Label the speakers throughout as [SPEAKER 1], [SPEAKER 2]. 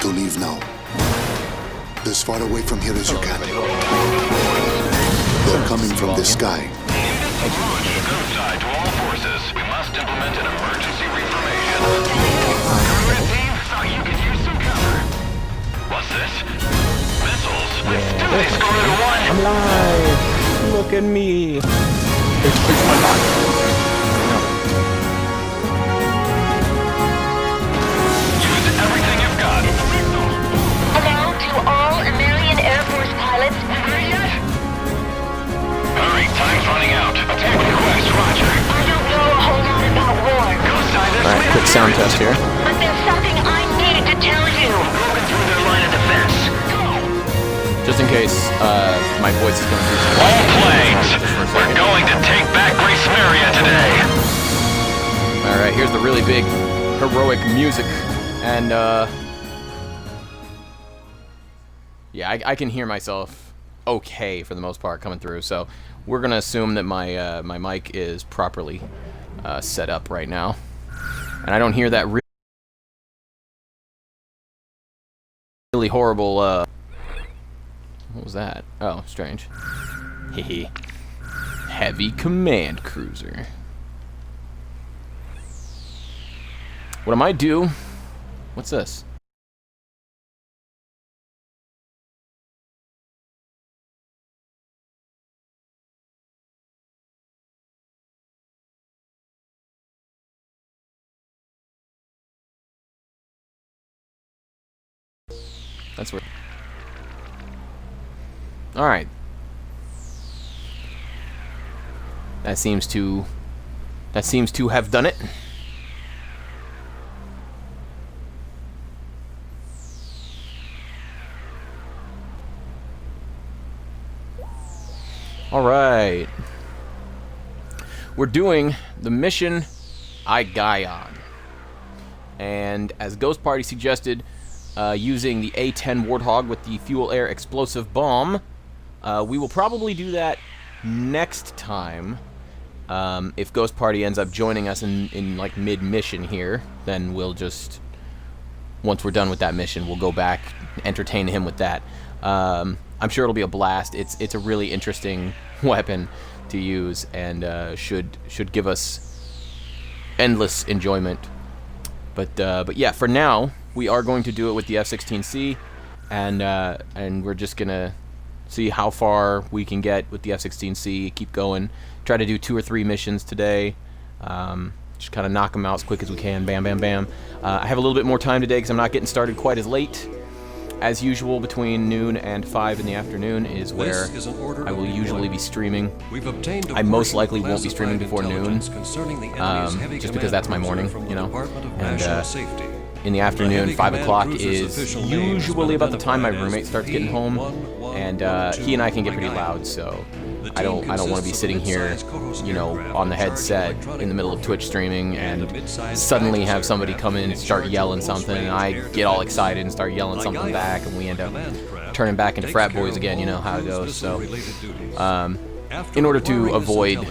[SPEAKER 1] to leave now. As far away from here as you can. They're coming from the sky.
[SPEAKER 2] Good side to all forces. We must implement an emergency reformation. Government team, thought you could use some cover. What's this? Missiles. Let's do this. Score to one.
[SPEAKER 3] I'm live. Look at me. It's my life.
[SPEAKER 2] Use everything you've got.
[SPEAKER 4] Hello to all American Air Force pilots.
[SPEAKER 2] Ready yet? Hurry, time's running out. Attack request, roger.
[SPEAKER 4] I don't know a whole lot about war,
[SPEAKER 2] Ghost side, this
[SPEAKER 3] Alright, quick sound test here.
[SPEAKER 4] but there's something I need to tell you.
[SPEAKER 2] Broken through their line of defense. Go!
[SPEAKER 3] Just in case my voice is going through some
[SPEAKER 2] All planes, we're going to take back Grace Maria today.
[SPEAKER 3] Alright, here's the really big heroic music. And yeah, I can hear myself okay for the most part coming through, so we're gonna assume that my my mic is properly set up right now, and I don't hear that really horrible what was that? Oh, strange. Hehe. Heavy command cruiser. What am I do? What's this? That's weird. Alright. That seems to have done it. Alright. We're doing the mission Igayon. And as Ghost Party suggested, using the A-10 Warthog with the fuel-air explosive bomb. We will probably do that next time. If Ghost Party ends up joining us in like mid-mission here, then we'll just, once we're done with that mission, we'll go back, entertain him with that. I'm sure it'll be a blast. It's a really interesting weapon to use, and should give us endless enjoyment. But yeah, for now, we are going to do it with the F-16C, and we're just gonna see how far we can get with the F-16C. Keep going. Try to do 2 or 3 missions today. Just kind of knock them out as quick as we can. Bam, bam, bam. I have a little bit more time today because I'm not getting started quite as late. As usual, between noon and 5 in the afternoon is where I will usually be streaming. I most likely won't be streaming before noon, just because that's my morning, you know. And in the afternoon, 5 o'clock is usually about the time my roommate starts getting home, and he and I can get pretty loud, so I don't want to be sitting here, you know, on the headset in the middle of Twitch streaming and suddenly have somebody come in and start yelling something, and I get all excited and start yelling something back, and we end up turning back into frat boys again. You know how it goes. So in order to avoid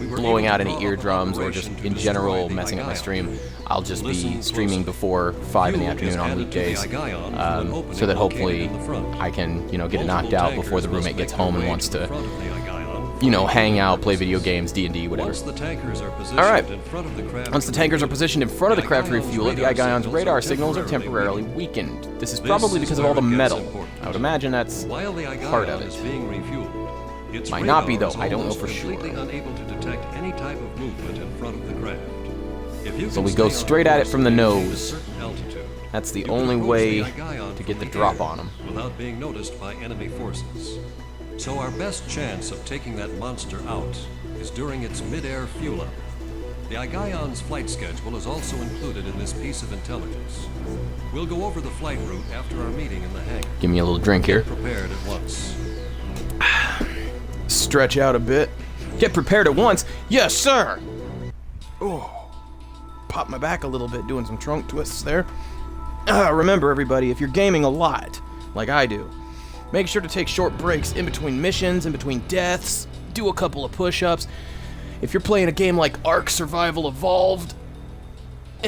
[SPEAKER 3] blowing out any eardrums or just in general messing up my stream, I'll just be streaming before 5 in the afternoon on weekdays, so that hopefully I can, you know, get it knocked out before the roommate gets home and wants to, you know, hang out, play video games, D&D, whatever. Alright, once the tankers are positioned in front of the craft to refuel it, the Igayon's radar signals are temporarily weakened. This is probably because of all the metal. I would imagine that's part of it. Might not be, though. I don't know for sure. So we go straight at it from the nose. That's the only way to get the drop on them.
[SPEAKER 5] Without being noticed by enemy forces. So our best chance of taking that monster out is during its mid-air fuel-up. The Igayon's flight schedule is also included in this piece of intelligence. We'll go over the flight route after our meeting in the hangar.
[SPEAKER 3] Give me a little drink here.
[SPEAKER 5] Get prepared at once.
[SPEAKER 3] Stretch out a bit. Get prepared at once. Yes, sir. Oh, pop my back a little bit doing some trunk twists there. Remember, everybody, if you're gaming a lot, like I do, make sure to take short breaks in between missions, in between deaths. Do a couple of push-ups. If you're playing a game like Ark Survival Evolved,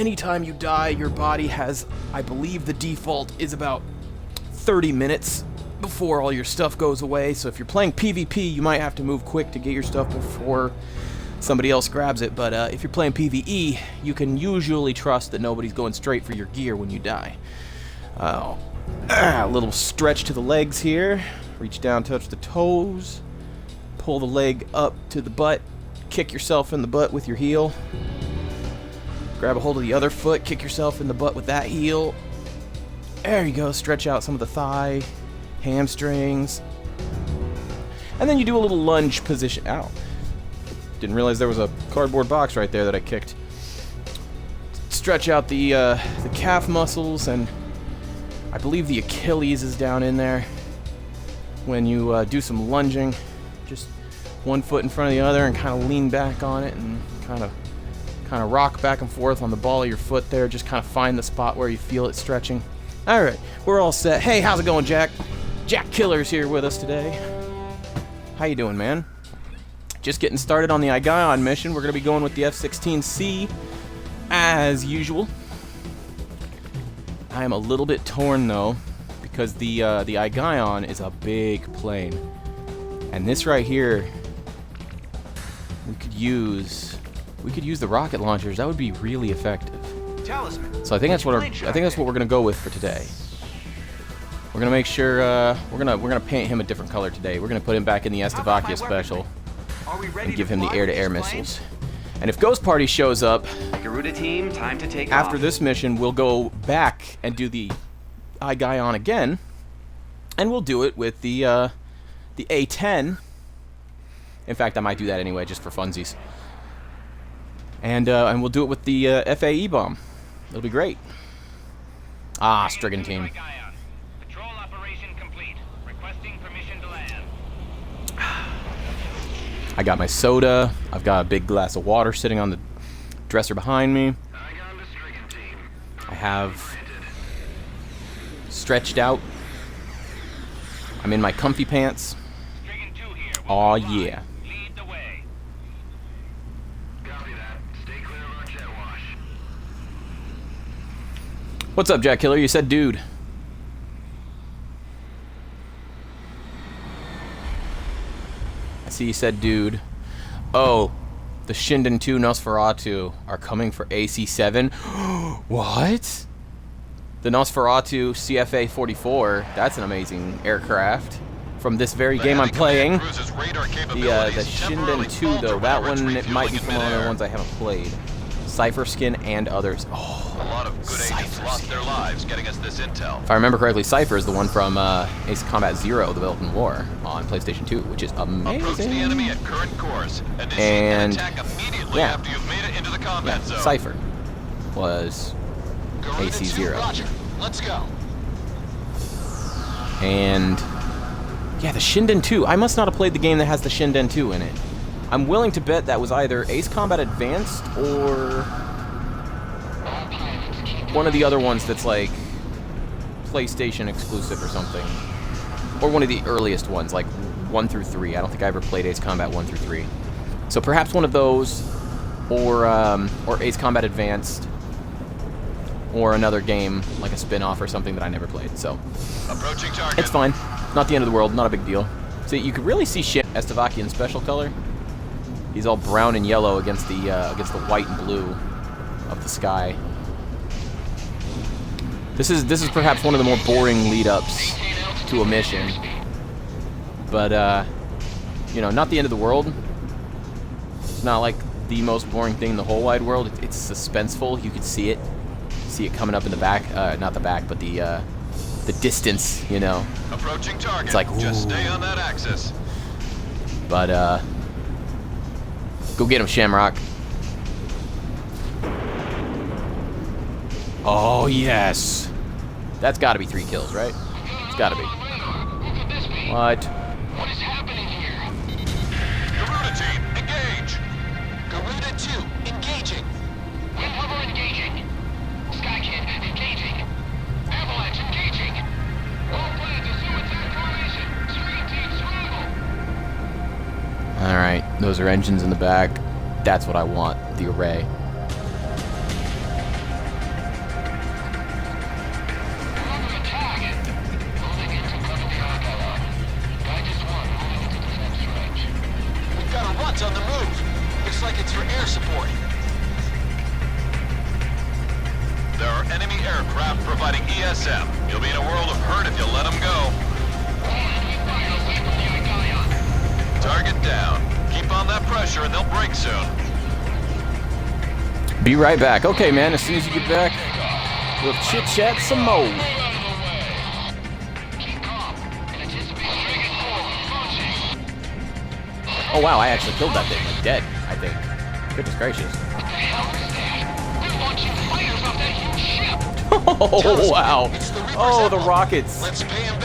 [SPEAKER 3] anytime you die, your body has, I believe the default is about 30 minutes before all your stuff goes away. So if you're playing PvP, you might have to move quick to get your stuff before somebody else grabs it. But if you're playing PvE, you can usually trust that nobody's going straight for your gear when you die. A little stretch to the legs here. Reach down, touch the toes. Pull the leg up to the butt. Kick yourself in the butt with your heel. Grab a hold of the other foot. Kick yourself in the butt with that heel. There you go. Stretch out some of the thigh, hamstrings. And then you do a little lunge position. Ow. Didn't realize there was a cardboard box right there that I kicked. Stretch out the calf muscles, and I believe the Achilles is down in there. When you do some lunging, just one foot in front of the other and kind of lean back on it and kind of rock back and forth on the ball of your foot there. Just kind of find the spot where you feel it stretching. All right, we're all set. Hey, how's it going, Jack? Jack Killer's here with us today. How you doing, man? Just getting started on the Igaion mission. We're going to be going with the F-16C as usual. I am a little bit torn though, because the Igaion is a big plane, and this right here, we could use the rocket launchers. That would be really effective. So I think that's what we're gonna go with for today. We're gonna make sure we're gonna paint him a different color today. We're gonna put him back in the Estevakia special and give him the air-to-air missiles. And if Ghost Party shows up
[SPEAKER 6] Garuda team, time to take
[SPEAKER 3] after
[SPEAKER 6] off.
[SPEAKER 3] this mission, we'll go back and do the Igaion again, and we'll do it with the A-10. In fact, I might do that anyway, just for funsies. And we'll do it with the FAE bomb. It'll be great. Ah, Strigan team.
[SPEAKER 2] Patrol operation complete. Requesting permission to land.
[SPEAKER 3] I got my soda. I've got a big glass of water sitting on the dresser behind me. I have stretched out. I'm in my comfy pants. Aw, yeah.
[SPEAKER 2] Lead the way. Copy that. Stay clear of our jet wash.
[SPEAKER 3] What's up, Jack Killer? You said dude. I see you said dude. Oh, the Shinden 2 Nosferatu are coming for AC-7. What? The Nosferatu CFA-44, that's an amazing aircraft from this very game I'm playing. The Shinden 2, though, that one it might be from one of the ones I haven't played. Cypher Skin and others. Oh,
[SPEAKER 2] A lot of good agents lost their lives getting us this intel.
[SPEAKER 3] if I remember correctly, Cypher is the one from Ace Combat Zero, The Development War, on PlayStation 2, which is
[SPEAKER 2] Approach the
[SPEAKER 3] amazing.
[SPEAKER 2] enemy at current course and initiate
[SPEAKER 3] And-
[SPEAKER 2] an attack immediately
[SPEAKER 3] yeah.
[SPEAKER 2] after you've made it into the combat zone.
[SPEAKER 3] Cypher was
[SPEAKER 2] Garuda
[SPEAKER 3] AC-0.
[SPEAKER 2] 2, Roger. Let's go.
[SPEAKER 3] And yeah, the Shinden 2. I must not have played the game that has the Shinden 2 in it. I'm willing to bet that was either Ace Combat Advanced or one of the other ones that's like PlayStation exclusive or something. Or one of the earliest ones, like 1 through 3. I don't think I ever played Ace Combat 1 through 3. So perhaps one of those, or Ace Combat Advanced, or another game, like a spin-off or something that I never played. So
[SPEAKER 2] Approaching target.
[SPEAKER 3] it's fine. Not the end of the world. Not a big deal. See, you could really see shit Estevakian special color. He's all brown and yellow against the white and blue of the sky. This is perhaps one of the more boring lead-ups to a mission, but you know, not the end of the world. It's not like the most boring thing in the whole wide world. It's suspenseful. You could see it coming up in the back, not the back, but the distance. You know,
[SPEAKER 2] Approaching target.
[SPEAKER 3] It's like,
[SPEAKER 2] just
[SPEAKER 3] ooh.
[SPEAKER 2] stay on that axis.
[SPEAKER 3] but go get him, Shamrock. Oh yes, that's got to be 3 kills, right? It's got to be. What?
[SPEAKER 2] What is happening here? Garuda team, engage. Garuda 2, engaging. Windhover engaging. Skykid engaging. Avalanche engaging. All planes assume attack formation. Street team scramble.
[SPEAKER 3] All right, those are engines in the back. That's what I want. The array.
[SPEAKER 7] Pod's on the move. Looks like it's for air support.
[SPEAKER 2] There are enemy aircraft providing ESM. You'll be in a world of hurt if you let them go. Target down. Keep on that pressure and they'll break soon.
[SPEAKER 3] Be right back. Okay, man, as soon as you get back, we'll chit-chat some more. Oh, wow, I actually killed that thing. Like, dead, I think. Goodness gracious. Oh, wow. Oh, the rockets.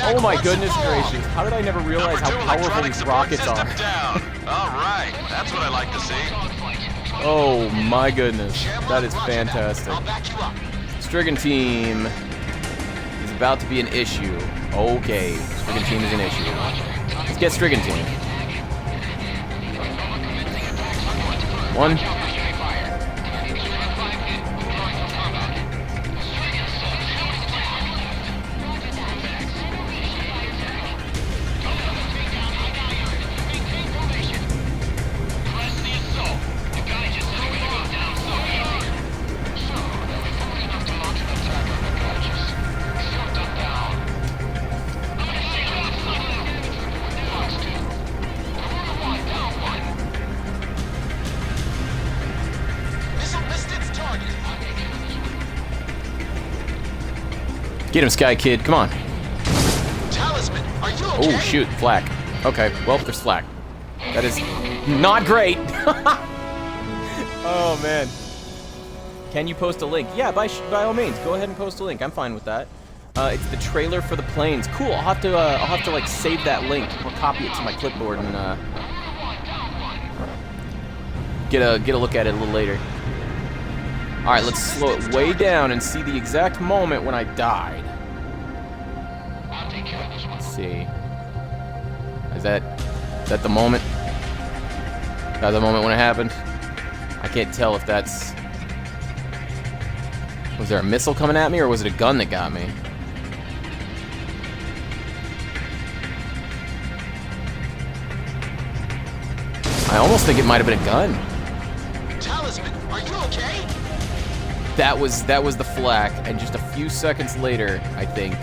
[SPEAKER 3] Oh, my goodness gracious. How did I never realize how powerful these rockets are?
[SPEAKER 2] All right, that's what I like to see.
[SPEAKER 3] Oh, my goodness. That is fantastic. Strigan team is about to be an issue. Okay, Strigan team is an issue. Let's get Strigan team. One. Get him, Sky Kid. Come on.
[SPEAKER 7] Talisman, are you
[SPEAKER 3] Oh, shoot. Flak. Okay. Well, there's flak. That is not great. Oh, man. Can you post a link? Yeah, by all means. Go ahead and post a link. I'm fine with that. It's the trailer for the planes. Cool. I'll have to like save that link or copy it to my clipboard and get a look at it a little later. All right, let's slow it way down and see the exact moment when I died. Let's see. Is that the moment? Is that the moment when it happened? I can't tell if that's... Was there a missile coming at me, or was it a gun that got me? I almost think it might have been a gun.
[SPEAKER 7] Talisman, are you okay?
[SPEAKER 3] That was the flak, and just a few seconds later, I think.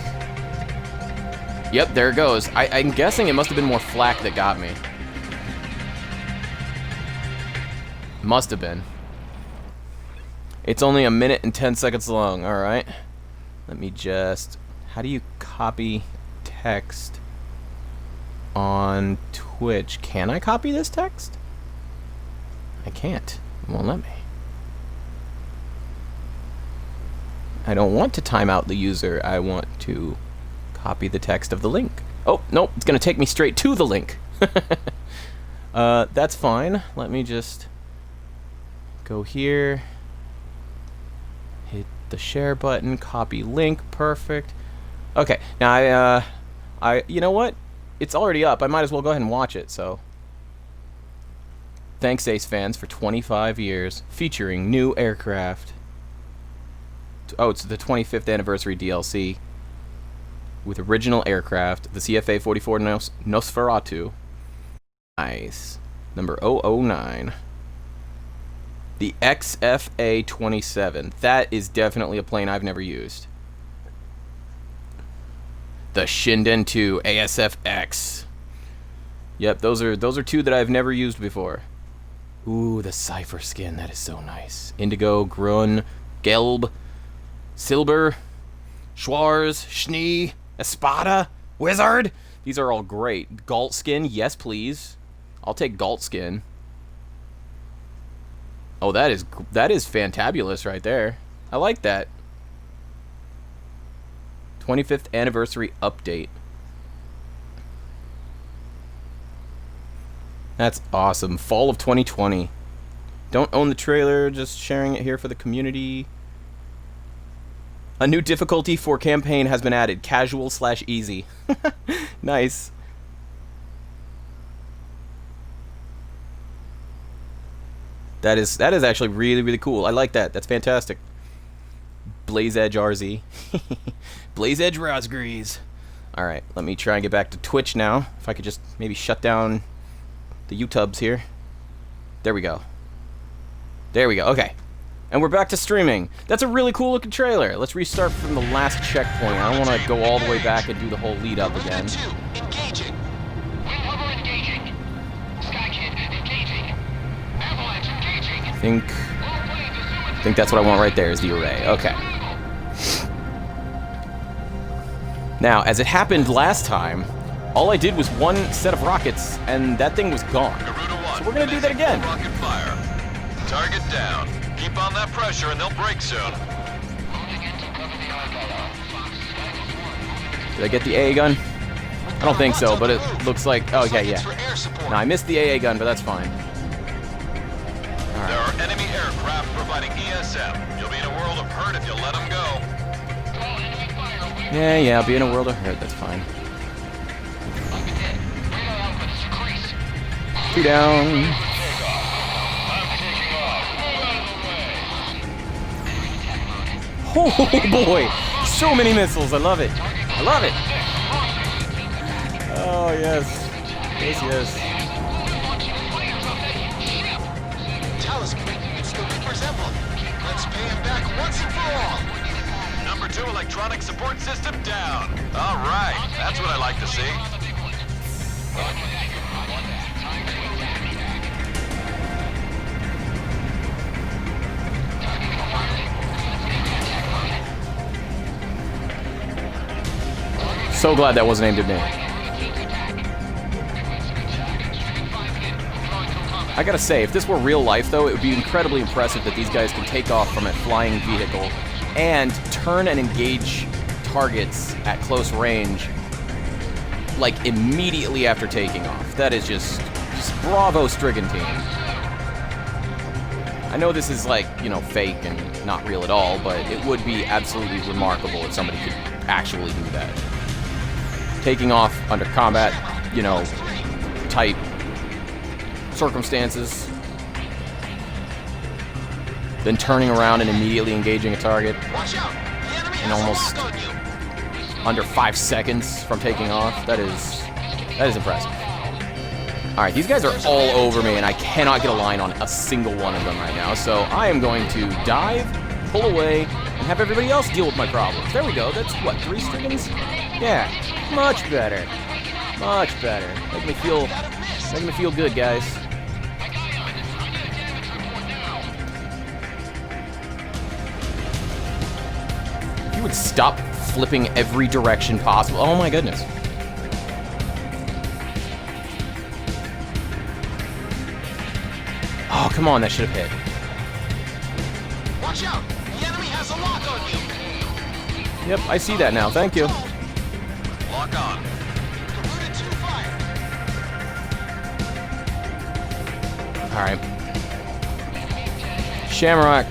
[SPEAKER 3] Yep, there it goes. I'm guessing it must have been more flak that got me. Must have been. It's only 1 minute and 10 seconds long, alright. Let me just... How do you copy text on Twitch? Can I copy this text? I can't. It won't let me. I don't want to time out the user. I want to copy the text of the link. Oh, nope. It's going to take me straight to the link. That's fine. Let me just go here. Hit the share button. Copy link. Perfect. Okay. Now, you know what? It's already up. I might as well go ahead and watch it, so. Thanks, Ace fans, for 25 years. Featuring new aircraft. Oh, it's the 25th anniversary DLC with original aircraft, the CFA-44 Nosferatu. Nice. Number 009. The XFA-27. That is definitely a plane I've never used. The Shinden 2 ASFX. Yep, those are two that I've never used before. Ooh, the Cypher skin. That is so nice. Indigo, Grun, Gelb, Silber, Schwarz, Schnee, Espada, Wizard. These are all great. Galt skin, yes please. I'll take Galt skin. Oh, that is fantabulous right there. I like that. 25th anniversary update. That's awesome. Fall of 2020. Don't own the trailer, just sharing it here for the community. A new difficulty for campaign has been added. Casual/easy. Nice. That is actually really, really cool. I like that. That's fantastic. Blaze Edge RZ. Blaze Edge Rosgrees. Alright, let me try and get back to Twitch now. If I could just maybe shut down the YouTubes here. There we go. There we go. Okay. And we're back to streaming. That's a really cool looking trailer. Let's restart from the last checkpoint. I don't want to go all the way back and do the whole lead up again.
[SPEAKER 7] Engaging.
[SPEAKER 3] I think that's what I want right there is the array. Okay. Now, as it happened last time, all I did was one set of rockets, and that thing was gone. So we're gonna do that again.
[SPEAKER 2] Rocket fire. Target down. Keep on that pressure and they'll break soon.
[SPEAKER 3] Did I get the AA gun? I don't think so, but it looks like... Oh, okay, yeah. No, I missed the AA gun, but that's fine.
[SPEAKER 2] There are enemy aircraft providing ESM. You'll be in a world of hurt if you let them go.
[SPEAKER 3] Yeah, I'll be in a world of hurt, that's fine. 2 down. Oh boy! So many missiles, I love it. I love it! Oh yes. Yes.
[SPEAKER 7] Talisman, it's the Reaper's emblem. Let's pay him back once and for all.
[SPEAKER 2] Number 2 electronic support system down. All right, that's what I like to see.
[SPEAKER 3] So glad that wasn't aimed at me. I gotta say, if this were real life though, it would be incredibly impressive that these guys can take off from a flying vehicle and turn and engage targets at close range like immediately after taking off. That is just bravo, Strigan team. I know this is like, you know, fake and not real at all, but it would be absolutely remarkable if somebody could actually do that. Taking off under combat, you know, type circumstances, then turning around and immediately engaging a target in almost under 5 seconds from taking off. That is impressive. All right, these guys are all over me, and I cannot get a line on a single one of them right now. So I am going to dive, pull away, and have everybody else deal with my problems. There we go. That's what, 3 Strigans? Yeah, much better. Much better. Making me feel good, guys. If you would stop flipping every direction possible. Oh my goodness. Oh, come on, that should have hit.
[SPEAKER 7] Watch out! The enemy has a lock on you!
[SPEAKER 3] Yep, I see that now. Thank you.
[SPEAKER 2] Lock on.
[SPEAKER 7] Garuda 2 fire!
[SPEAKER 3] Alright. Shamrock,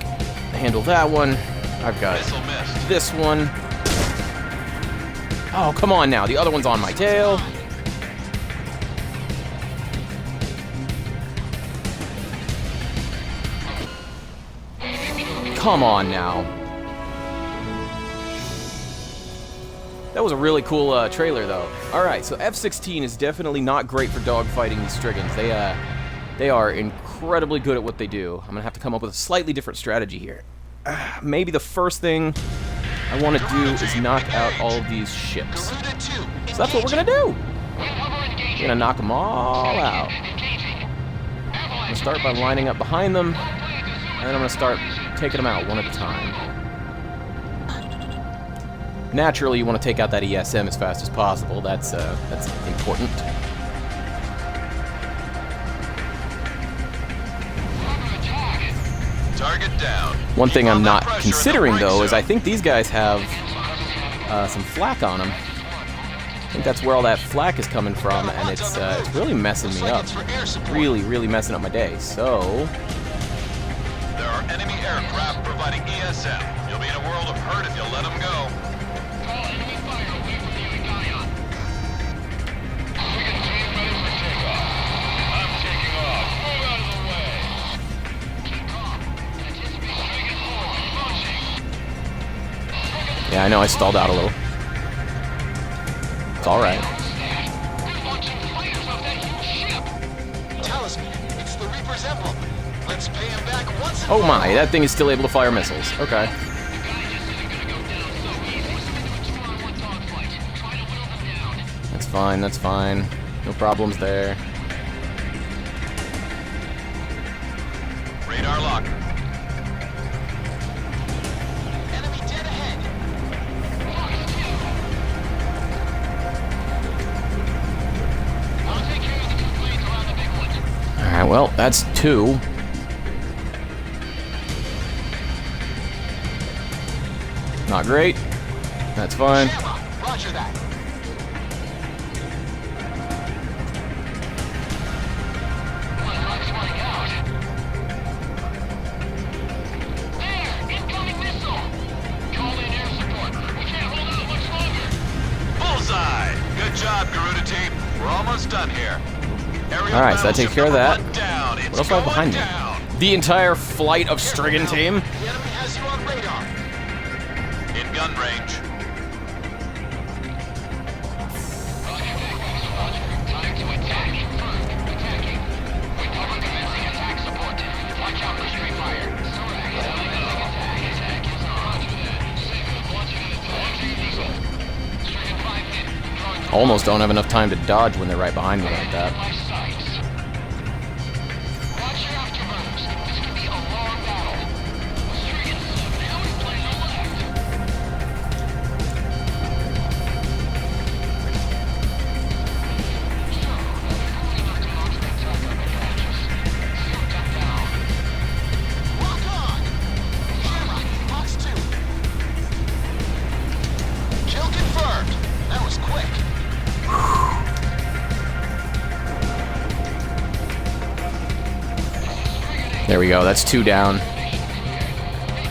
[SPEAKER 3] handle that one. I've got
[SPEAKER 2] Missile missed.
[SPEAKER 3] this one. Oh, come on now. The other one's on my tail. Come on now. That was a really cool trailer, though. Alright, so F-16 is definitely not great for dogfighting these Strigans. They are incredibly good at what they do. I'm going to have to come up with a slightly different strategy here. Maybe the first thing I want to do is knock out all of these ships. So that's what we're going to do. We're going to knock them all out. I'm going to start by lining up behind them, and then I'm going to start taking them out one at a time. Naturally, you want to take out that ESM as fast as possible. That's important.
[SPEAKER 2] Target down.
[SPEAKER 3] One thing
[SPEAKER 2] Keep
[SPEAKER 3] I'm
[SPEAKER 2] on that
[SPEAKER 3] not
[SPEAKER 2] pressure
[SPEAKER 3] considering,
[SPEAKER 2] and they'll
[SPEAKER 3] though,
[SPEAKER 2] break
[SPEAKER 3] is I
[SPEAKER 2] soon.
[SPEAKER 3] think these guys have some flak on them. I think that's where all that flak is coming from, and it's really messing me up. Really, really messing up my day. So,
[SPEAKER 2] There are enemy aircraft providing ESM. You'll be in a world of hurt if you let them go.
[SPEAKER 3] yeah, I know I stalled out a little. It's all right.
[SPEAKER 7] Talisman, It's the Reaper's emblem. Let's pay him back once and
[SPEAKER 3] Oh
[SPEAKER 7] for
[SPEAKER 3] my,
[SPEAKER 7] all.
[SPEAKER 3] that thing is still able to fire missiles. Okay. That's fine, that's fine. No problems there.
[SPEAKER 2] Radar lock.
[SPEAKER 7] Enemy dead ahead.
[SPEAKER 3] Alright, well, that's 2. Not great. That's fine.
[SPEAKER 7] Shamrock, roger that.
[SPEAKER 2] Bullseye! Good job, Garuda team. We're almost done here.
[SPEAKER 3] All right, so that takes care of that.
[SPEAKER 2] Down. It's
[SPEAKER 3] What else do I have behind me?
[SPEAKER 2] down.
[SPEAKER 3] The entire flight of Strigan team.
[SPEAKER 7] The enemy has you on radar.
[SPEAKER 2] In gun range.
[SPEAKER 3] Almost don't have enough time to dodge when they're right behind me like that.
[SPEAKER 7] Lock on. Shamrock, box 2. Kill confirmed. That was quick.
[SPEAKER 3] There we go. That's 2 down.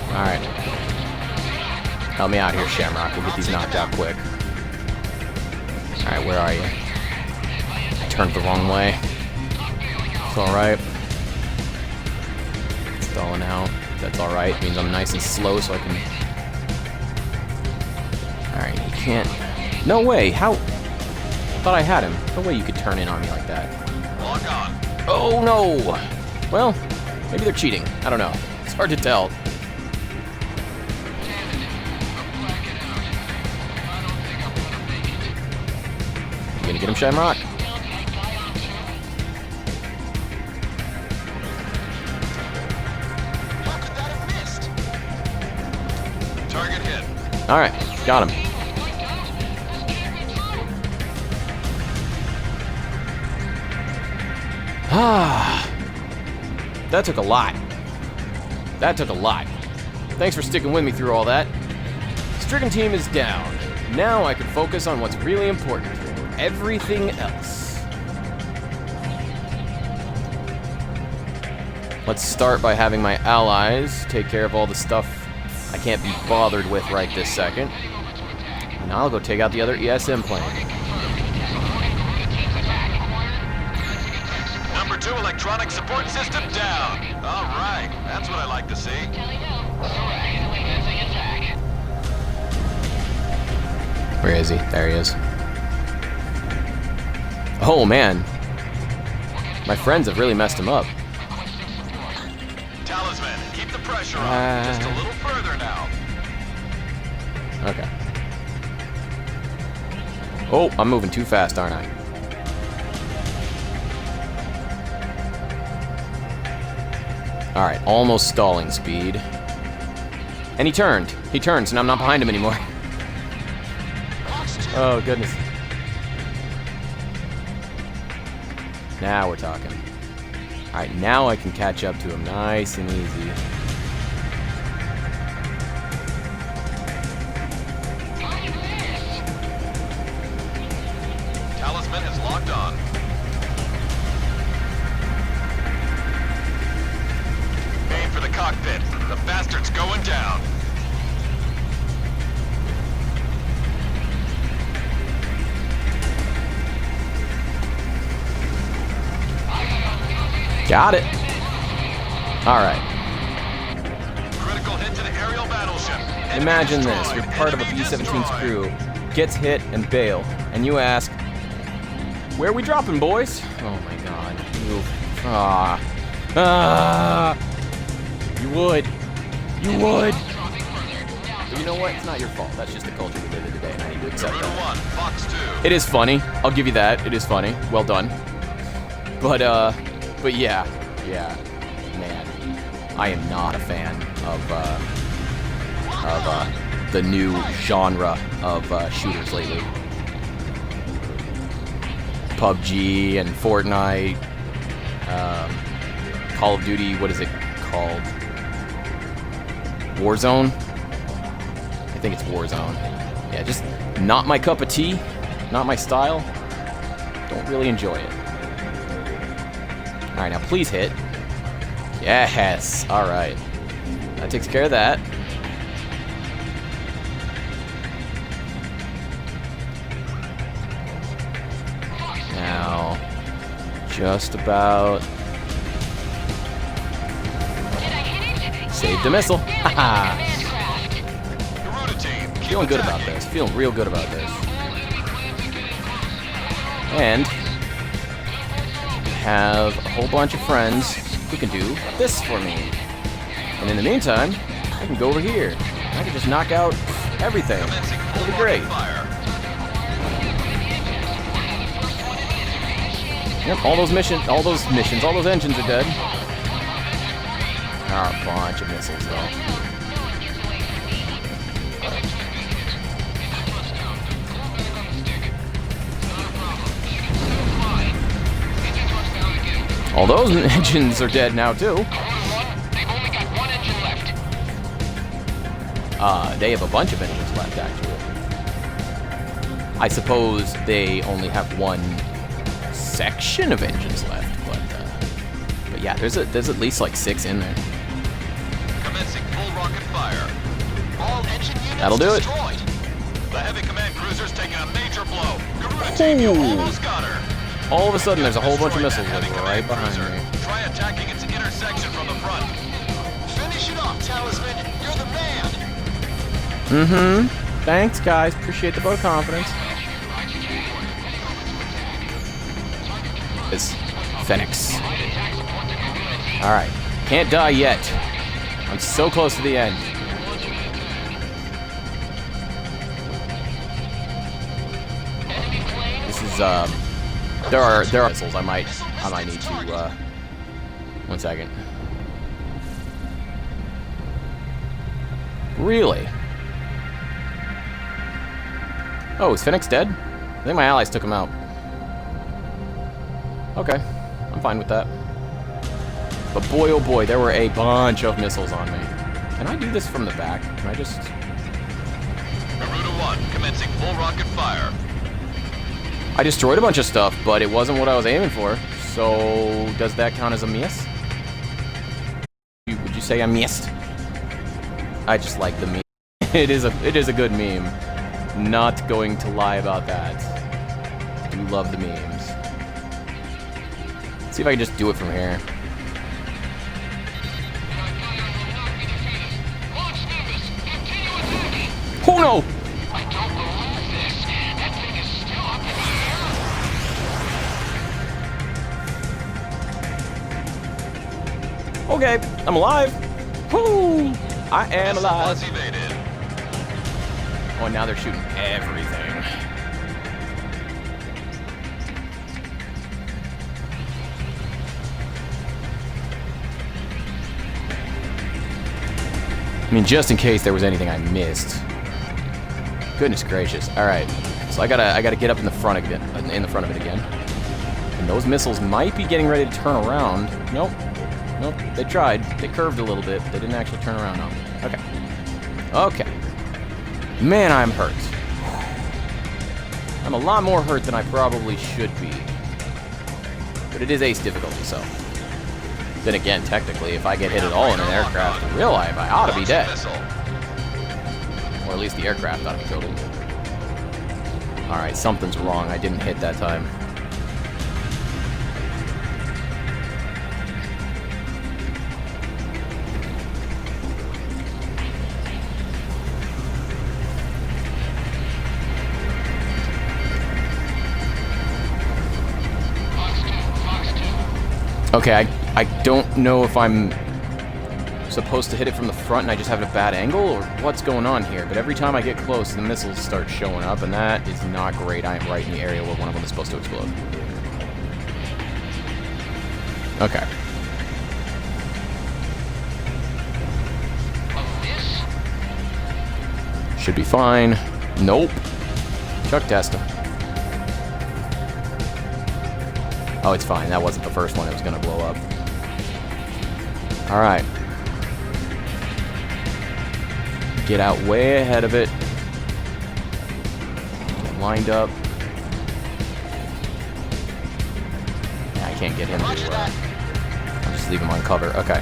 [SPEAKER 3] All right. Help me out here, Shamrock. We'll get these knocked out quick. All right, where are you? I turned the wrong way. It's all right. Stalling out. That's all right. Means I'm nice and slow, so I can. All right, you can't. No way. How? I thought I had him. No way you could turn in on me like that.
[SPEAKER 2] Lock on.
[SPEAKER 3] Oh no! Well, maybe they're cheating. I don't know. It's hard to tell. You gonna get him, Shamrock?
[SPEAKER 7] How could that have missed?
[SPEAKER 2] Target hit.
[SPEAKER 3] All right, got him. Ah, that took a lot. That took a lot. Thanks for sticking with me through all that. Stricken team is down. Now I can focus on what's really important. Everything else. Let's start by having my allies take care of all the stuff I can't be bothered with right this second. Now I'll go take out the other ESM plane.
[SPEAKER 2] Number 2 electronic support system down. All right, that's what I like to see.
[SPEAKER 3] Where is he? There he is. Oh man. My friends have really messed him up.
[SPEAKER 2] Talisman, keep the pressure on. Just a little further now.
[SPEAKER 3] Okay. Oh, I'm moving too fast, aren't I? Alright, almost stalling speed. And he turned. He turned, so now I'm not behind him anymore.
[SPEAKER 7] Box 2.
[SPEAKER 3] Oh, goodness. Now we're talking. Alright, now I can catch up to him nice and easy.
[SPEAKER 2] Talisman is locked on. Aim for the cockpit. The bastard's going down.
[SPEAKER 3] Got it. Alright.
[SPEAKER 2] Critical hit to the aerial battleship. Enemy
[SPEAKER 3] Imagine
[SPEAKER 2] destroyed.
[SPEAKER 3] this. You're part of a
[SPEAKER 2] Enemy
[SPEAKER 3] B-17's
[SPEAKER 2] destroyed.
[SPEAKER 3] crew, gets hit and bail, and you ask, where are we dropping, boys? Oh my god. You Ah. Ah. You would. You would. But you know what? It's not your fault. That's just the culture we live in today, and I need to accept
[SPEAKER 2] Garuda
[SPEAKER 3] that.
[SPEAKER 2] 1, Fox 2.
[SPEAKER 3] It is funny. I'll give you that. It is funny. Well done. But yeah. Yeah. Man. I am not a fan of the new genre of shooters lately. PUBG and Fortnite, Call of Duty, what is it called? Warzone? I think it's Warzone. Yeah, just not my cup of tea, not my style. Don't really enjoy it. Alright, now please hit. Yes, alright. That takes care of that. Now, just about saved a missile. Haha.
[SPEAKER 2] Garuda team, keep
[SPEAKER 3] Feeling good
[SPEAKER 2] attacking.
[SPEAKER 3] about this. Feeling real good about this. And have a whole bunch of friends who can do this for me. And in the meantime, I can go over here. I can just knock out everything.
[SPEAKER 2] Commencing
[SPEAKER 3] It'll
[SPEAKER 2] full
[SPEAKER 3] be great.
[SPEAKER 2] rocket fire.
[SPEAKER 3] Yep, all those engines are dead. There are a bunch of missiles, though. All those engines are dead now, too. They have a bunch of engines left, actually. I suppose they only have one section of engines left, but yeah, there's at least like 6 in there.
[SPEAKER 2] Commencing full rocket fire.
[SPEAKER 7] All engine units
[SPEAKER 3] That'll do it.
[SPEAKER 7] destroyed.
[SPEAKER 2] The heavy command cruiser's taking a major blow. Garuda team, you
[SPEAKER 3] Ooh.
[SPEAKER 2] almost got her.
[SPEAKER 3] All of a sudden, there's a whole bunch of
[SPEAKER 2] Destroy
[SPEAKER 3] missiles
[SPEAKER 2] that heavy
[SPEAKER 3] right
[SPEAKER 2] command
[SPEAKER 3] behind
[SPEAKER 2] cruiser.
[SPEAKER 3] me.
[SPEAKER 2] Try attacking its intersection from the front.
[SPEAKER 7] Finish it off, Talisman. You're the man.
[SPEAKER 3] Mm-hmm. Thanks, guys. Appreciate the vote of confidence. It's Phoenix. Alright. Can't die yet. I'm so close to the end. This is, there are missiles. I might need to, 1 second. Really? Oh, is Phoenix dead? I think my allies took him out. Okay, I'm fine with that. But boy, oh boy, there were a bunch of missiles on me. Can I do this from the back? Can I just...
[SPEAKER 2] Garuda 1, commencing full rocket fire.
[SPEAKER 3] I destroyed a bunch of stuff, but it wasn't what I was aiming for. So, does that count as a miss? Would you say I missed? I just like the meme. It is a good meme. Not going to lie about that. Do love the memes. See if I can just do it from here. Oh no! Okay, I'm alive. Woo! I am alive.
[SPEAKER 2] Was evaded.
[SPEAKER 3] Oh, now they're shooting everything. I mean, just in case there was anything I missed. Goodness gracious! All right, so I gotta get up in the front of it again. And those missiles might be getting ready to turn around. Nope. Nope, they tried. They curved a little bit, but they didn't actually turn around on me. Okay. Okay. Man, I'm hurt. I'm a lot more hurt than I probably should be. But it is ace difficulty, so. Then again, technically, if I get hit at all in an aircraft in real life, I ought to be dead. Or at least the aircraft ought to be totaled. Alright, something's wrong. I didn't hit that time. Okay, I don't know if I'm supposed to hit it from the front and I just have a bad angle, or what's going on here, but every time I get close, the missiles start showing up, and that is not great. I am right in the area where one of them is supposed to explode. Okay. Should be fine. Nope. Chuck test him. Oh, it's fine. That wasn't the first one. It was going to blow up. All right. Get out way ahead of it. Get lined up. Yeah, I can't get him to... I'll just leave him on cover. Okay.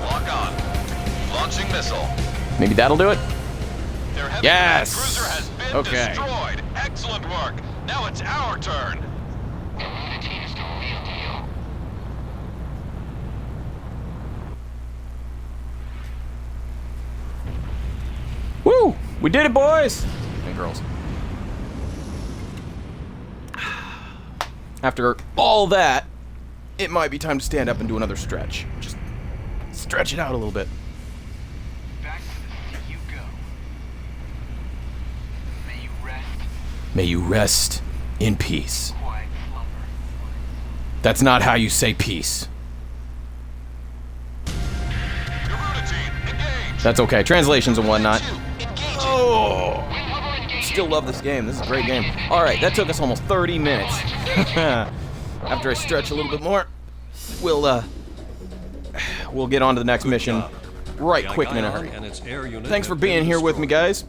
[SPEAKER 2] Lock on. Launching missile.
[SPEAKER 3] Maybe that'll do it?
[SPEAKER 2] Their heavy
[SPEAKER 3] Yes!
[SPEAKER 2] cruiser has been
[SPEAKER 3] Okay.
[SPEAKER 2] destroyed. Excellent work. Now it's our turn.
[SPEAKER 3] Woo! We did it, boys! And girls. After all that, it might be time to stand up and do another stretch. Just stretch it out a little bit.
[SPEAKER 7] Back to the sea you go. May you rest.
[SPEAKER 3] May you rest in peace.
[SPEAKER 7] Quiet slumber.
[SPEAKER 3] That's not how you say peace.
[SPEAKER 2] Garuda team, engage.
[SPEAKER 3] That's okay. Translations and whatnot.
[SPEAKER 7] Engaging.
[SPEAKER 3] Oh! Still love this game. This is a great game. Alright, that took us almost 30 minutes. After I stretch a little bit more, we'll get on to the next mission right quick and in a hurry. Thanks for being here with me, guys.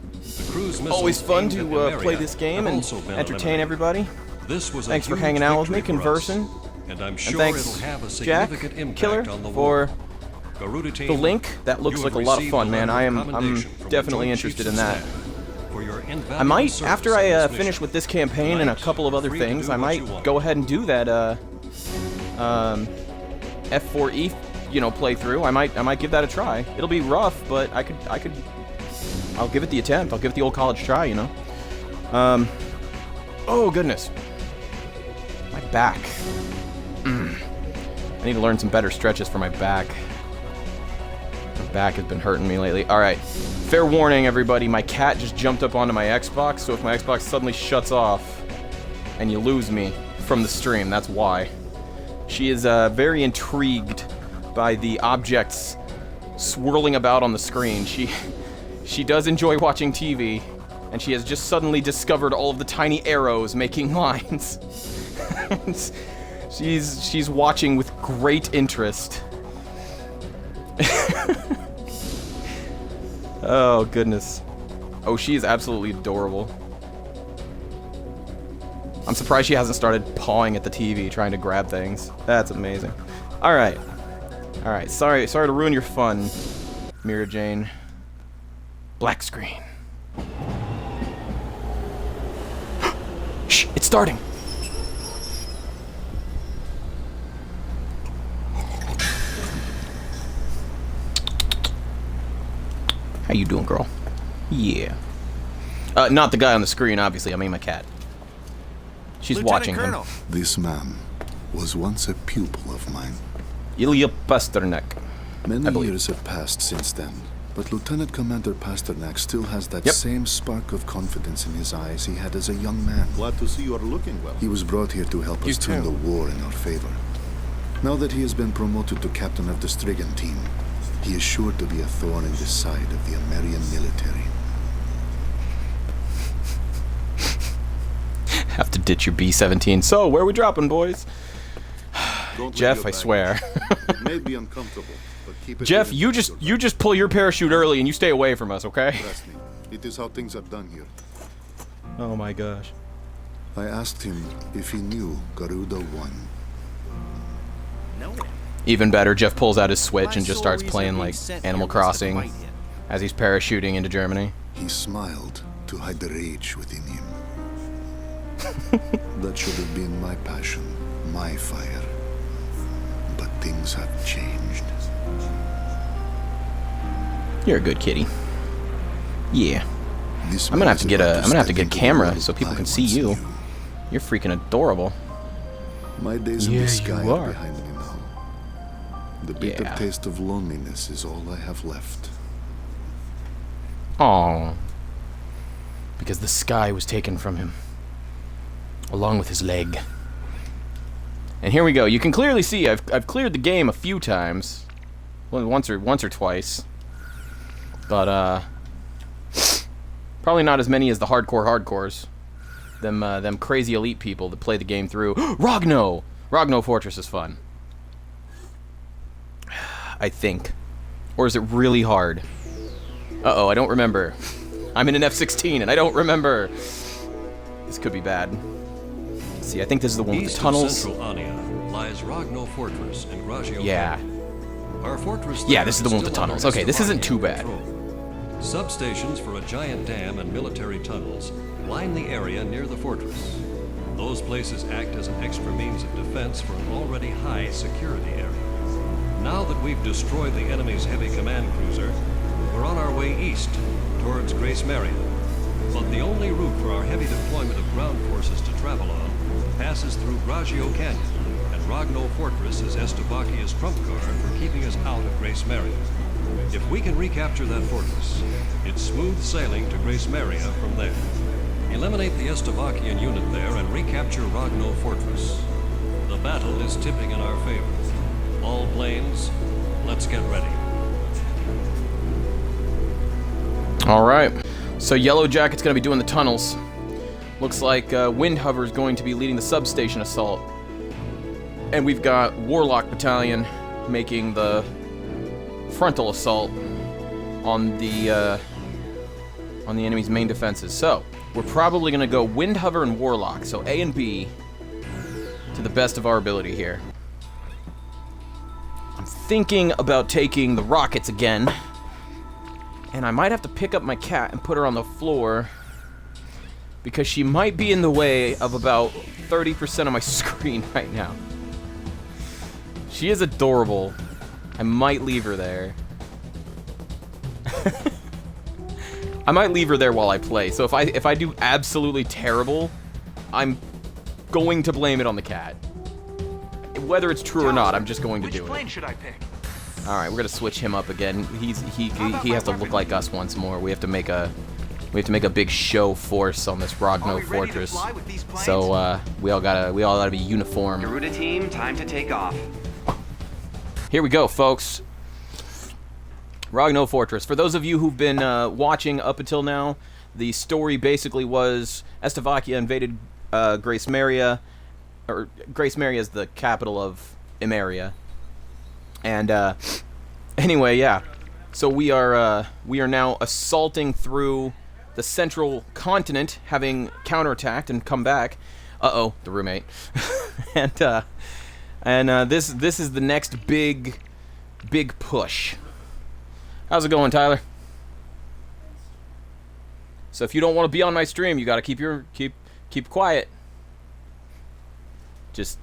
[SPEAKER 3] Always fun to play this game and entertain everybody. Thanks for hanging out with me, conversing. And thanks, Jack, Killer, for the link. That looks like a lot of fun, man. I'm definitely interested in that. I might, after I finish with this campaign and a couple of other things, I might go ahead and do that F4E, playthrough. I might give that a try. It'll be rough, but I'll give it the attempt. I'll give it the old college try, Oh goodness, my back. I need to learn some better stretches for my back. My back has been hurting me lately. All right. Fair warning, everybody, my cat just jumped up onto my Xbox, so if my Xbox suddenly shuts off and you lose me from the stream, that's why. She is very intrigued by the objects swirling about on the screen. She does enjoy watching TV, and she has just suddenly discovered all of the tiny arrows making lines. She's watching with great interest. Oh, goodness. Oh, she is absolutely adorable. I'm surprised she hasn't started pawing at the TV, trying to grab things. That's amazing. Alright. Alright, sorry to ruin your fun, Mira Jane. Black screen. Shh, it's starting! How you doing, girl? Yeah. Not the guy on the screen, obviously. I mean my cat. She's watching him.
[SPEAKER 1] This man was once a pupil of mine.
[SPEAKER 3] Ilya Pasternak.
[SPEAKER 1] Many years have passed since then, but Lieutenant Commander Pasternak still has that same spark of confidence in his eyes he had as a young man.
[SPEAKER 8] Glad to see you are looking well.
[SPEAKER 1] He was brought here to help us turn the war in our favor. Now that he has been promoted to captain of the Strigan team, he is sure to be a thorn in the side of the American military.
[SPEAKER 3] Have to ditch your B-17. So, where are we dropping, boys? Jeff, I swear.
[SPEAKER 8] It may be uncomfortable, but keep it.
[SPEAKER 3] Jeff, you just pull your parachute early and you stay away from us, okay?
[SPEAKER 8] Trust me. It is how things are done here.
[SPEAKER 3] Oh my gosh.
[SPEAKER 1] I asked him if he knew Garuda 1.
[SPEAKER 3] Even better, Jeff pulls out his Switch and just starts playing like Animal Crossing as he's parachuting into Germany.
[SPEAKER 1] He smiled to hide the rage within him. That should have been my passion, my fire. But things have changed.
[SPEAKER 3] You're a good kitty. Yeah.
[SPEAKER 1] This
[SPEAKER 3] I'm gonna have
[SPEAKER 1] man
[SPEAKER 3] to get
[SPEAKER 1] is
[SPEAKER 3] a
[SPEAKER 1] about
[SPEAKER 3] I'm gonna have to
[SPEAKER 1] step
[SPEAKER 3] get a
[SPEAKER 1] into
[SPEAKER 3] camera
[SPEAKER 1] the
[SPEAKER 3] so
[SPEAKER 1] world
[SPEAKER 3] people
[SPEAKER 1] I
[SPEAKER 3] can see
[SPEAKER 1] once
[SPEAKER 3] you.
[SPEAKER 1] knew.
[SPEAKER 3] You're freaking adorable.
[SPEAKER 1] My days in
[SPEAKER 3] Yeah,
[SPEAKER 1] the sky
[SPEAKER 3] you
[SPEAKER 1] are
[SPEAKER 3] are.
[SPEAKER 1] behind me now. The bitter
[SPEAKER 3] Yeah.
[SPEAKER 1] taste of loneliness is all I have left.
[SPEAKER 3] Aww. Because the sky was taken from him, along with his leg. And here we go. You can clearly see I've cleared the game a few times, well, once or twice, but probably not as many as the hardcores. Them crazy elite people that play the game through. Rogno Fortress is fun. I think, or is it really hard? Uh-oh, I don't remember. I'm in an F-16 and I don't remember. This could be bad. Let's see, I think this is the one with the
[SPEAKER 5] East
[SPEAKER 3] tunnels.
[SPEAKER 5] of central Ania lies Rogno Fortress in Gragio.
[SPEAKER 3] Yeah.
[SPEAKER 5] Our fortress.
[SPEAKER 3] Yeah,
[SPEAKER 5] there
[SPEAKER 3] this is the one with the
[SPEAKER 5] still
[SPEAKER 3] tunnels.
[SPEAKER 5] under
[SPEAKER 3] Okay, this isn't too
[SPEAKER 5] Estavagian
[SPEAKER 3] bad.
[SPEAKER 5] control. Substations for a giant dam and military tunnels line the area near the fortress. Those places act as an extra means of defense for an already high security area. Now that we've destroyed the enemy's heavy command cruiser, we're on our way east, towards Grace Maria. But the only route for our heavy deployment of ground forces to travel on passes through Gragio Canyon, and Rogno Fortress is Estavagia's trump card for keeping us out of Grace Maria. If we can recapture that fortress, it's smooth sailing to Grace Maria from there. Eliminate the Estavagian unit there and recapture Rogno Fortress. The battle is tipping in our favor. All planes, let's get ready.
[SPEAKER 3] Alright, so Yellow Jacket's going to be doing the tunnels. Looks like Windhover is going to be leading the substation assault. And we've got Warlock Battalion making the frontal assault on the enemy's main defenses. So, we're probably going to go Windhover and Warlock, so A and B, to the best of our ability here. I'm thinking about taking the rockets again. And I might have to pick up my cat and put her on the floor, because she might be in the way of about 30% of my screen right now. She is adorable. I might leave her there. I might leave her there while I play. So if I do absolutely terrible, I'm going to blame it on the cat. Whether it's true or not, I'm just going to do
[SPEAKER 7] Which plane
[SPEAKER 3] it.
[SPEAKER 7] should I pick?
[SPEAKER 3] All right, we're gonna switch him up again. He has to look like us once more. We have to make a big show force on this Rogno Fortress. So we all gotta be uniform.
[SPEAKER 6] Garuda team, time to take off.
[SPEAKER 3] Here we go, folks. Rogno Fortress. For those of you who've been watching up until now, the story basically was Estavagia invaded Grace Maria, or Grace Maria is the capital of Emeria. And anyway, yeah. So we are now assaulting through the central continent, having counterattacked and come back. Uh-oh, the roommate. and this is the next big push. How's it going, Tyler? So if you don't want to be on my stream, you got to keep quiet. Just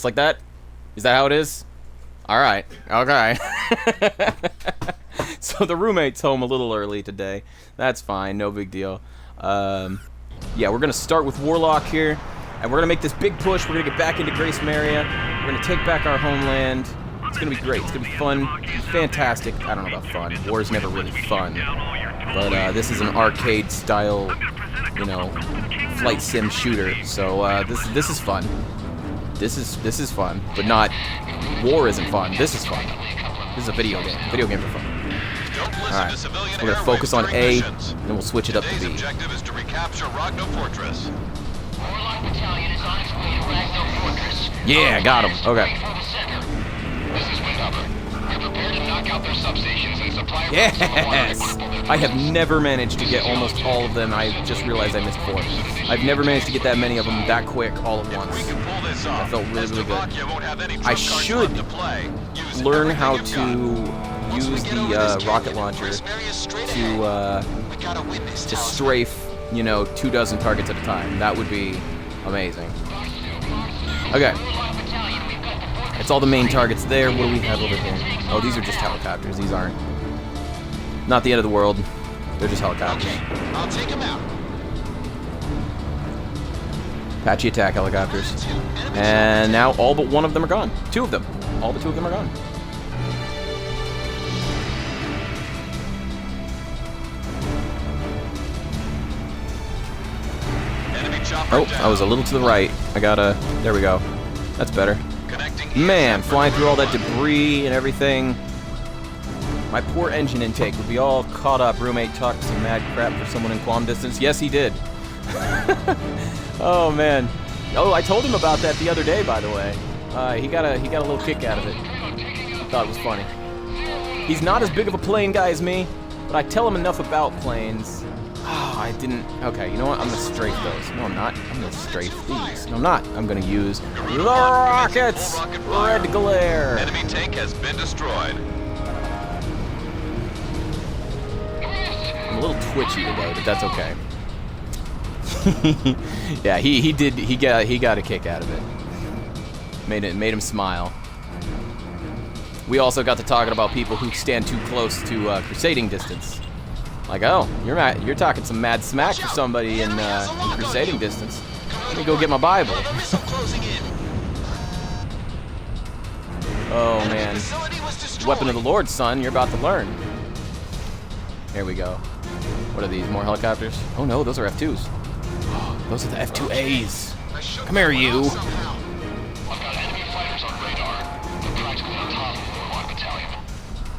[SPEAKER 3] like that. Is that how it is? All right. Okay. So the roommate's home a little early today. That's fine. No big deal. Yeah, we're going to start with Warlock here, and we're going to make this big push. We're going to get back into Grace Maria. We're going to take back our homeland. It's going to be great. It's going to be fun. Fantastic. I don't know about fun. War's never really fun. But this is an arcade-style, flight sim shooter. So this is fun. This is fun, but not. War isn't fun. This is fun. This is a video game. Video games are fun. Alright, we're gonna focus on A, then we'll switch it up to B.
[SPEAKER 2] Objective is to recapture Rogno Fortress.
[SPEAKER 4] Warlock Battalion is on its way to Ragno Fortress.
[SPEAKER 3] Yeah, got him. Okay.
[SPEAKER 4] This is Windhover. We're prepared to knock out their substations and supply
[SPEAKER 3] Yes! I have never managed to get almost all of them. I just realized I missed 4. I've never managed to get that many of them that quick all at once. That felt really, really good. I should learn how to use the rocket launcher to strafe, 24 targets at a time. That would be amazing. Okay. It's all the main targets there. What do we have over here? Oh, these are just helicopters. These aren't. Not the end of the world. They're just helicopters.
[SPEAKER 7] Okay, I'll take him out.
[SPEAKER 3] Apache attack helicopters. And now all but one of them are gone. Two of them. All but two of them are gone. Oh, I was a little to the right. I gotta... There we go. That's better. Man, flying through all that debris and everything. My poor engine intake would be all caught up. Roommate talked some mad crap for someone in qualm distance. Yes, he did. Oh, man. Oh, I told him about that the other day, by the way. He got a little kick out of it. I thought it was funny. He's not as big of a plane guy as me, but I tell him enough about planes. Oh, I didn't... Okay, you know what? I'm going to strafe those. No, I'm not. I'm going to strafe these. No, I'm not. I'm going to use the rockets! Red glare!
[SPEAKER 2] Enemy tank has been destroyed.
[SPEAKER 3] I'm a little twitchy today, but that's okay. Yeah, he got a kick out of it. Made him smile. We also got to talking about people who stand too close to crusading distance. Like, oh, you're talking some mad smack for somebody in crusading distance. Let me go get my Bible. Oh man, weapon of the Lord, son. You're about to learn. There we go. What are these? More helicopters? Oh no, those are F2s. Those are the F2As. Come here, you.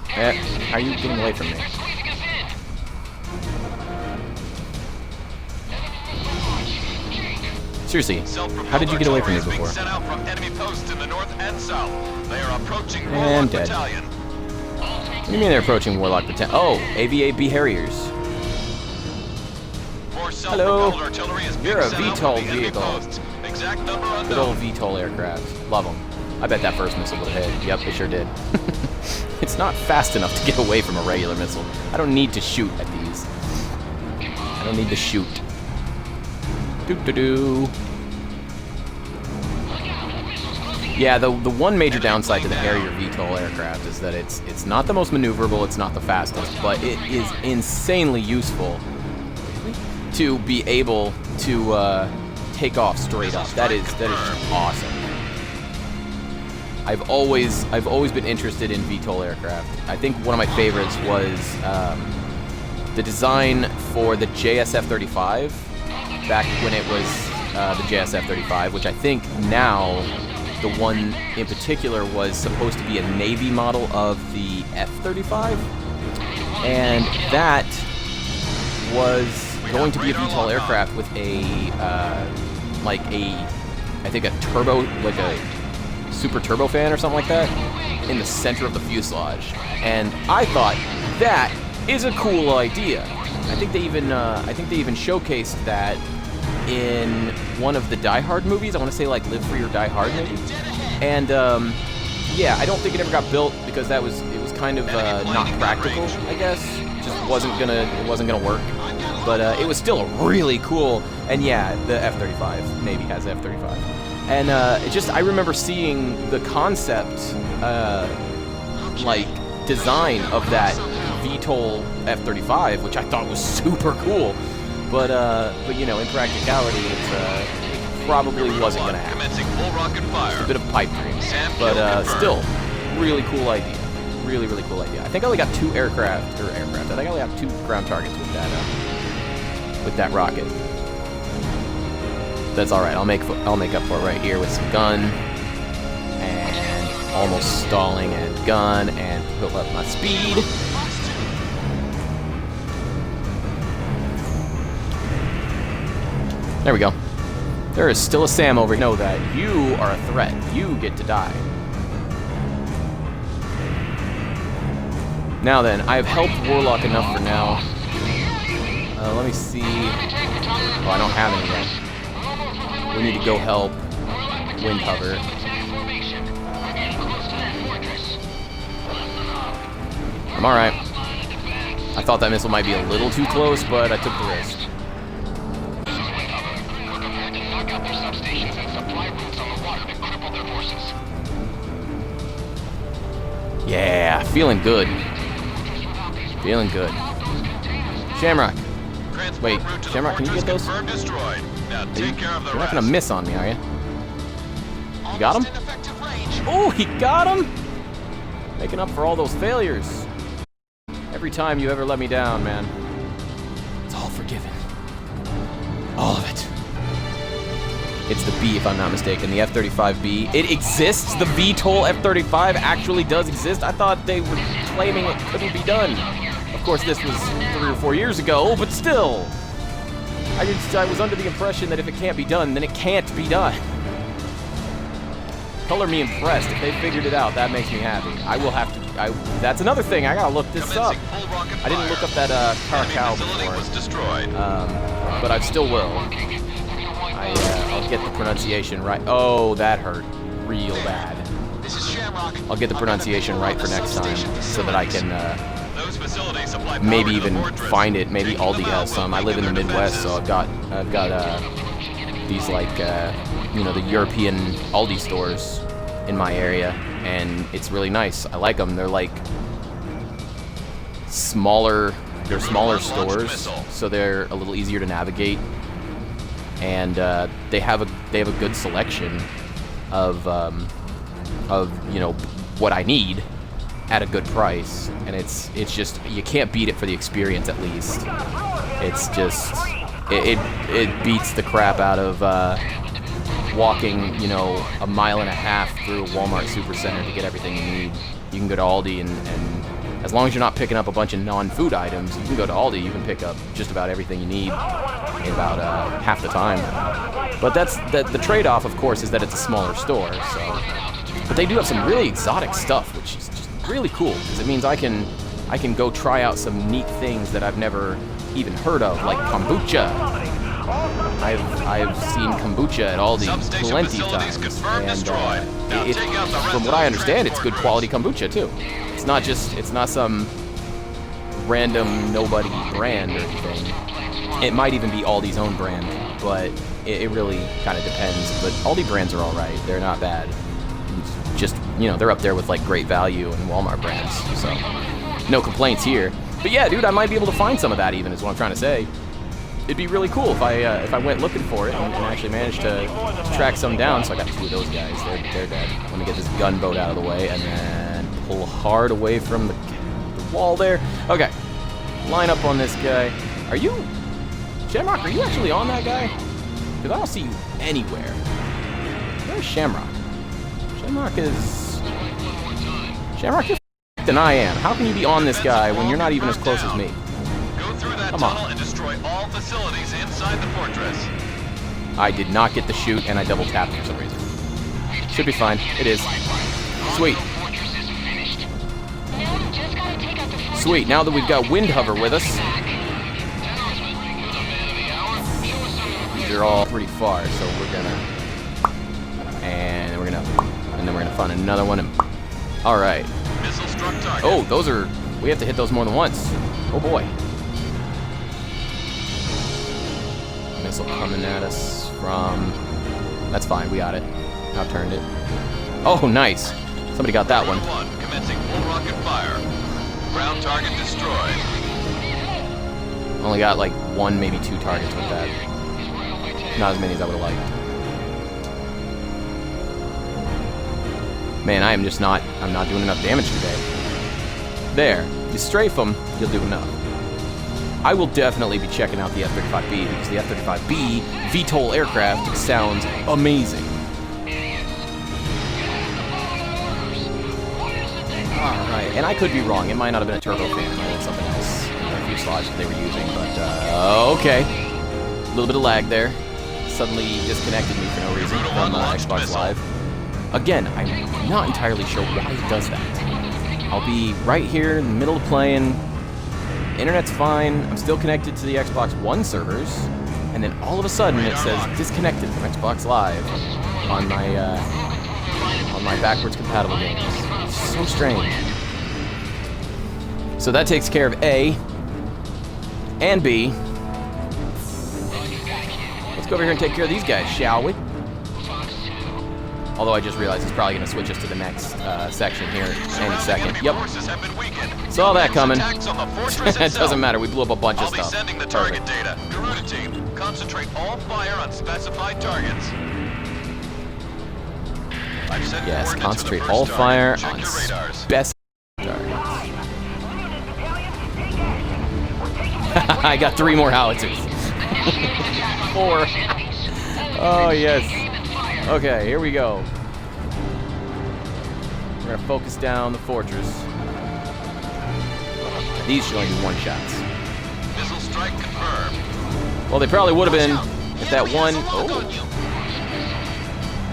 [SPEAKER 3] How are you getting away from me? Seriously, how did you get away from me before? And dead. What do you mean they're approaching Warlock Battalion? Oh, AVAB Harriers. Hello. You're a VTOL vehicle. Good old VTOL aircraft. Love them. I bet that first missile would have hit. Yep, it sure did. It's not fast enough to get away from a regular missile. I don't need to shoot at these. I don't need to shoot. Doo-doo-doo. Yeah, the one major downside to the Harrier VTOL aircraft is that it's not the most maneuverable, it's not the fastest, but it is insanely useful to be able to take off straight up. That is just awesome. I've always been interested in VTOL aircraft. I think one of my favorites was the design for the JSF-35 back when it was the JSF-35, which I think now the one in particular was supposed to be a Navy model of the F-35, and that was going to be a VTOL aircraft with I think a turbo, like a super turbofan or something like that, in the center of the fuselage. And I thought that is a cool idea. I think they even showcased that in one of the Die Hard movies. I want to say like Live Free or Die Hard maybe. And yeah, I don't think it ever got built because it was kind of not practical, I guess. It wasn't gonna work. But it was still really cool. And yeah, the F-35 Navy has F-35. And I remember seeing the concept like design of that VTOL F-35, which I thought was super cool. But you know, in practicality, it probably wasn't gonna happen. Just a bit of pipe dream, but still, really cool idea. Really, really cool idea. I think I only got two aircraft. I think I only got 2 ground targets with that rocket. That's all right. I'll make up for it right here with some gun and almost stalling and gun and put up my speed. There we go. There is still a Sam over here. Know that you are a threat. You get to die. Now then, I've helped Warlock enough for now. Let me see. Oh, I don't have any yet. We need to go help wind cover. I'm alright. I thought that missile might be a little too close, but I took the risk. Yeah, feeling good. Feeling good. Shamrock. Wait, Shamrock, can you get those?
[SPEAKER 2] Now take care of the
[SPEAKER 3] You're not
[SPEAKER 2] rest.
[SPEAKER 3] gonna miss on me, are you? You got him?
[SPEAKER 7] Almost in effective range.
[SPEAKER 3] Oh, he got him! Making up for all those failures. Every time you ever let me down, man. It's all forgiven. All of it. It's the B, if I'm not mistaken, the F-35B. It exists? The VTOL F-35 actually does exist? I thought they were claiming it couldn't be done. Of course, this was 3 or 4 years ago, but still. I was under the impression that if it can't be done, then it can't be done. Color me impressed. If they figured it out, that makes me happy. I will have to... that's another thing. I gotta look this up.
[SPEAKER 2] Commencing full rocket
[SPEAKER 3] I didn't look
[SPEAKER 2] fire.
[SPEAKER 3] up that
[SPEAKER 2] Enemy
[SPEAKER 3] Caracal
[SPEAKER 2] facility
[SPEAKER 3] before.
[SPEAKER 2] was destroyed.
[SPEAKER 3] But I still will. I'll get the pronunciation right. Oh, that hurt real bad.
[SPEAKER 7] This is Shamrock.
[SPEAKER 3] I'll get the pronunciation right for next time, so that I can
[SPEAKER 2] Those facilities supply power
[SPEAKER 3] maybe
[SPEAKER 2] to the
[SPEAKER 3] even
[SPEAKER 2] fortress.
[SPEAKER 3] find it. Maybe
[SPEAKER 2] Taking them
[SPEAKER 3] Aldi
[SPEAKER 2] out
[SPEAKER 3] has
[SPEAKER 2] will
[SPEAKER 3] some. I live in the
[SPEAKER 2] weaken their
[SPEAKER 3] Midwest, so
[SPEAKER 2] defenses.
[SPEAKER 3] I've got these like you know, the European Aldi stores in my area, and it's really nice. I like them. They're like smaller. They're smaller stores, so they're a little easier to navigate, and they have a good selection of you know, what I need at a good price, and it's just, you can't beat it for the experience. At least it's just it beats the crap out of walking, you know, 1.5 miles through a Walmart Supercenter to get everything you need. You can go to Aldi, and as long as you're not picking up a bunch of non-food items, you can go to Aldi. You can pick up just about everything you need in about half the time. But that's the trade-off, of course, is that it's a smaller store. So, but they do have some really exotic stuff, which is just really cool, because it means I can go try out some neat things that I've never even heard of, like kombucha. I've seen kombucha at Aldi
[SPEAKER 2] Substation
[SPEAKER 3] plenty
[SPEAKER 2] facilities
[SPEAKER 3] times,
[SPEAKER 2] confirmed destroyed. Now
[SPEAKER 3] it,
[SPEAKER 2] take out the rest
[SPEAKER 3] from
[SPEAKER 2] of
[SPEAKER 3] what I
[SPEAKER 2] the
[SPEAKER 3] understand, it's good
[SPEAKER 2] transport
[SPEAKER 3] quality kombucha too. It's not some random nobody brand or anything. It might even be Aldi's own brand, but it really kind of depends. But Aldi brands are all right; they're not bad. Just, you know, they're up there with like Great Value and Walmart brands, so no complaints here. But yeah, dude, I might be able to find some of that. Even is what I'm trying to say. It'd be really cool if I went looking for it and actually managed to track some down. So I got 2 of those guys. They're dead. Let me get this gunboat out of the way and then pull hard away from the wall there. Okay, line up on this guy. Are you, Shamrock? Are you actually on that guy? Because I don't see you anywhere. Where's Shamrock? Shamrock is you're than I am. How can you be on this guy when you're not even as close as me?
[SPEAKER 2] Go through that
[SPEAKER 3] Come on.
[SPEAKER 2] tunnel and destroy all facilities inside the fortress.
[SPEAKER 3] I did not get the shoot, and I double tapped for some reason. Should be fine. It is. Sweet. Sweet. Now that we've got Wind Hover with us, these are all pretty far, so we're gonna, and then we're gonna find another one. And all right.
[SPEAKER 2] Missile struck target.
[SPEAKER 3] Oh, those are. We have to hit those more than once. Oh boy. Missile coming at us from. That's fine. We got it. Outturned it. Oh, nice. Somebody got that one.
[SPEAKER 2] Commencing full rocket fire. Ground target destroyed.
[SPEAKER 3] Only got like 1, maybe 2 targets with that. Not as many as I would have liked. Man, I'm not doing enough damage today. There. You strafe them, you'll do enough. I will definitely be checking out the F-35B because the F-35B VTOL aircraft sounds amazing. Alright, and I could be wrong. It might not have been a turbofan. It might have been something else in the fuselage that they were using, but okay. A little bit of lag there. Suddenly disconnected me for no reason from Xbox Live. Again, I'm not entirely sure why it does that. I'll be right here in the middle of playing. Internet's fine. I'm still connected to the Xbox One servers, and then all of a sudden it says disconnected from Xbox Live on my backwards compatible games. It's so strange. So that takes care of A and B. Let's go over here and take care of these guys, shall we? Although I just realized it's probably going to switch us to the next section here any second. Yep. Saw that coming. It doesn't matter. We blew up a bunch of stuff.
[SPEAKER 2] I'll be sending the target data. Garuda team, concentrate all fire on specified targets. I've sent
[SPEAKER 3] Yes,
[SPEAKER 2] coordinates for the
[SPEAKER 3] concentrate
[SPEAKER 2] first
[SPEAKER 3] all
[SPEAKER 2] target.
[SPEAKER 3] fire
[SPEAKER 2] Check
[SPEAKER 3] on
[SPEAKER 2] your radars.
[SPEAKER 3] specified targets. I got 3 more howitzers. 4. Oh, yes. Okay, here we go. We're going to focus down the fortress. These should only do 1 shots.
[SPEAKER 2] Missile strike confirmed.
[SPEAKER 3] Well, they probably would have been if that one... Oh.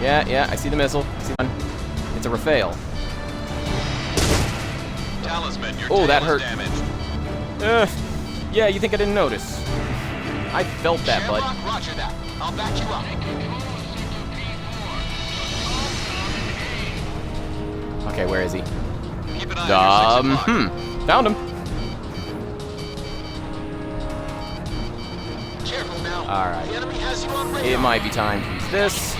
[SPEAKER 3] Yeah, I see the missile. I see one. It's a Rafale.
[SPEAKER 2] Talisman, your
[SPEAKER 3] Oh, that
[SPEAKER 2] tail is
[SPEAKER 3] hurt.
[SPEAKER 2] damaged.
[SPEAKER 3] Yeah, you think I didn't notice? I felt that, bud.
[SPEAKER 7] Shamrock, roger that. I'll back you up.
[SPEAKER 3] Okay, where is he?
[SPEAKER 2] Keep an eye on your 6 o'clock.
[SPEAKER 3] Found him.
[SPEAKER 7] Careful now.
[SPEAKER 3] All right.
[SPEAKER 7] The enemy has you on radar.
[SPEAKER 3] It might be time to use this.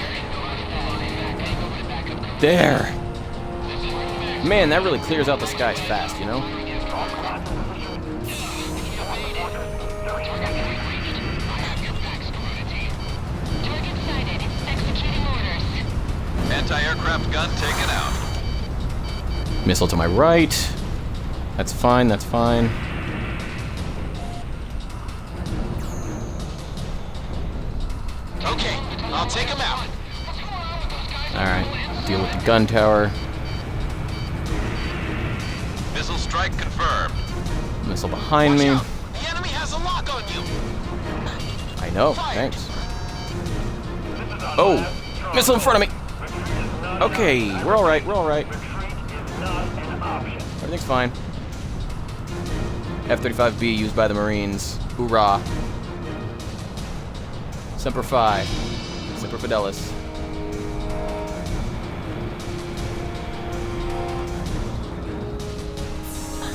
[SPEAKER 3] There. Man, that really clears out the skies fast, you know?
[SPEAKER 2] Anti-aircraft gun taken out.
[SPEAKER 3] Missile to my right. That's fine, that's fine.
[SPEAKER 7] Okay, I'll take him out.
[SPEAKER 3] Alright, deal with the gun tower.
[SPEAKER 2] Missile strike confirmed.
[SPEAKER 3] Missile behind me.
[SPEAKER 7] Watch out. The enemy has a lock on you.
[SPEAKER 3] I know, thanks. Oh, missile in front of me. Okay, we're alright, we're alright. Everything's fine. F-35B used by the Marines. Hoorah. Semper Fi. Semper Fidelis.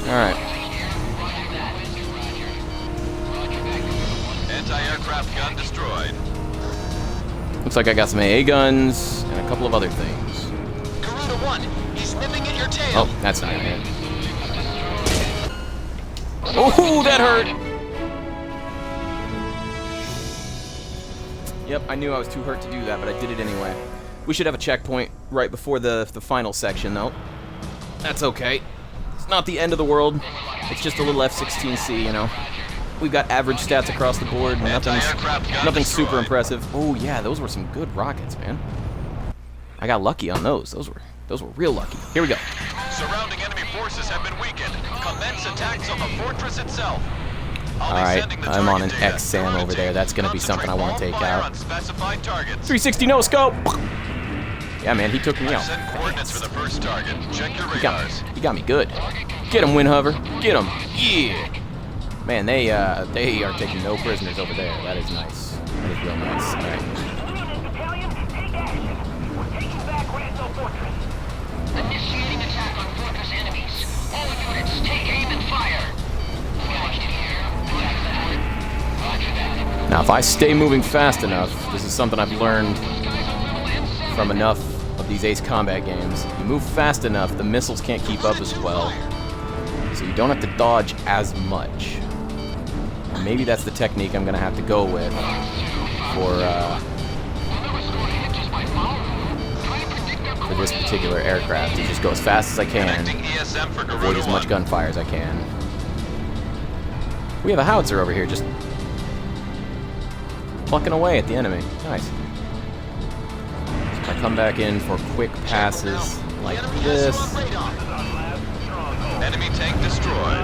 [SPEAKER 3] Alright.
[SPEAKER 2] Anti-aircraft gun destroyed.
[SPEAKER 3] Looks like I got some AA guns and a couple of other things.
[SPEAKER 7] Garuda 1, he's nipping at your tail.
[SPEAKER 3] Oh, that's not it. Oh, that hurt! Yep, I knew I was too hurt to do that, but I did it anyway. We should have a checkpoint right before the final section, though. That's okay. It's not the end of the world. It's just a little F-16C, you know. We've got average stats across the board. Nothing super impressive. Oh yeah, those were some good rockets, man. I got lucky on those. Those were real lucky. Here we go.
[SPEAKER 2] Surrounding enemy forces have been weakened. Commence attacks on the fortress itself.
[SPEAKER 3] Alright, I'm on an X-SAM over there. That's gonna be something I want to take out. 360 no scope! Yeah, man, he took me out.
[SPEAKER 2] Send coordinates for the first target. Check your radars.
[SPEAKER 3] He got me good. Get him, Windhover. Get him. Yeah! Man, they are taking no prisoners over there. That is nice. That is real nice. Alright.
[SPEAKER 4] Initiating attack on fortress enemies. All units, take aim and fire.
[SPEAKER 3] Now, if I stay moving fast enough, this is something I've learned from enough of these Ace Combat games. You move fast enough, the missiles can't keep up as well. So you don't have to dodge as much. And maybe that's the technique I'm going to have to go with for this particular aircraft. You just go as fast as I can, avoid as much gunfire as I can. We have a howitzer over here just plucking away at the enemy. Nice. So if I come back in for quick passes like this.
[SPEAKER 2] Enemy tank destroyed.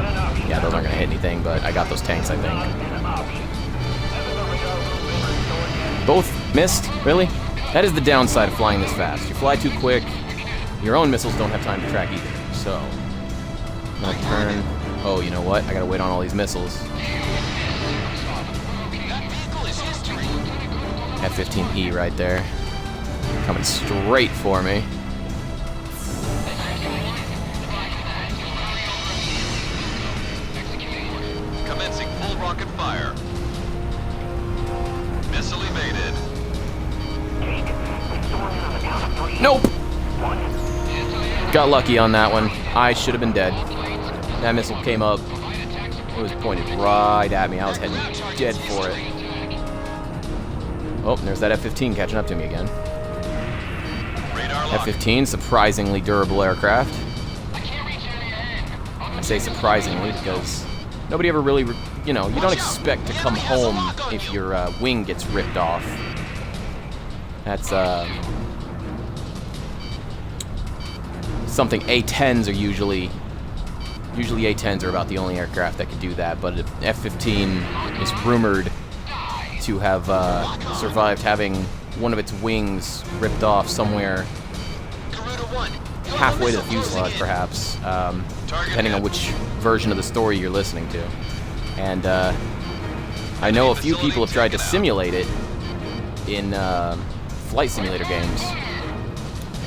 [SPEAKER 3] Yeah, those aren't going to hit anything, but I got those tanks, I think. Both missed? Really? That is the downside of flying this fast. You fly too quick, your own missiles don't have time to track either. So, I'm going to turn... Oh, you know what? I got to wait on all these missiles. F-15E right there. Coming straight for me.
[SPEAKER 2] Commencing full rocket fire. Missile evaded.
[SPEAKER 3] Nope! Got lucky on that one. I should have been dead. That missile came up. It was pointed right at me. I was heading dead for it. Oh, there's that F-15 catching up to me again.
[SPEAKER 2] Radar lock.
[SPEAKER 3] F-15, surprisingly durable aircraft. I say surprisingly because nobody ever really, you know, you don't expect to come home if your wing gets ripped off. That's something A-10s are usually A-10s are about the only aircraft that could do that, but F-15 is rumored to have survived having one of its wings ripped off somewhere halfway to the fuselage, perhaps, depending on which version of the story you're listening to. And I know a few people have tried to simulate it in flight simulator games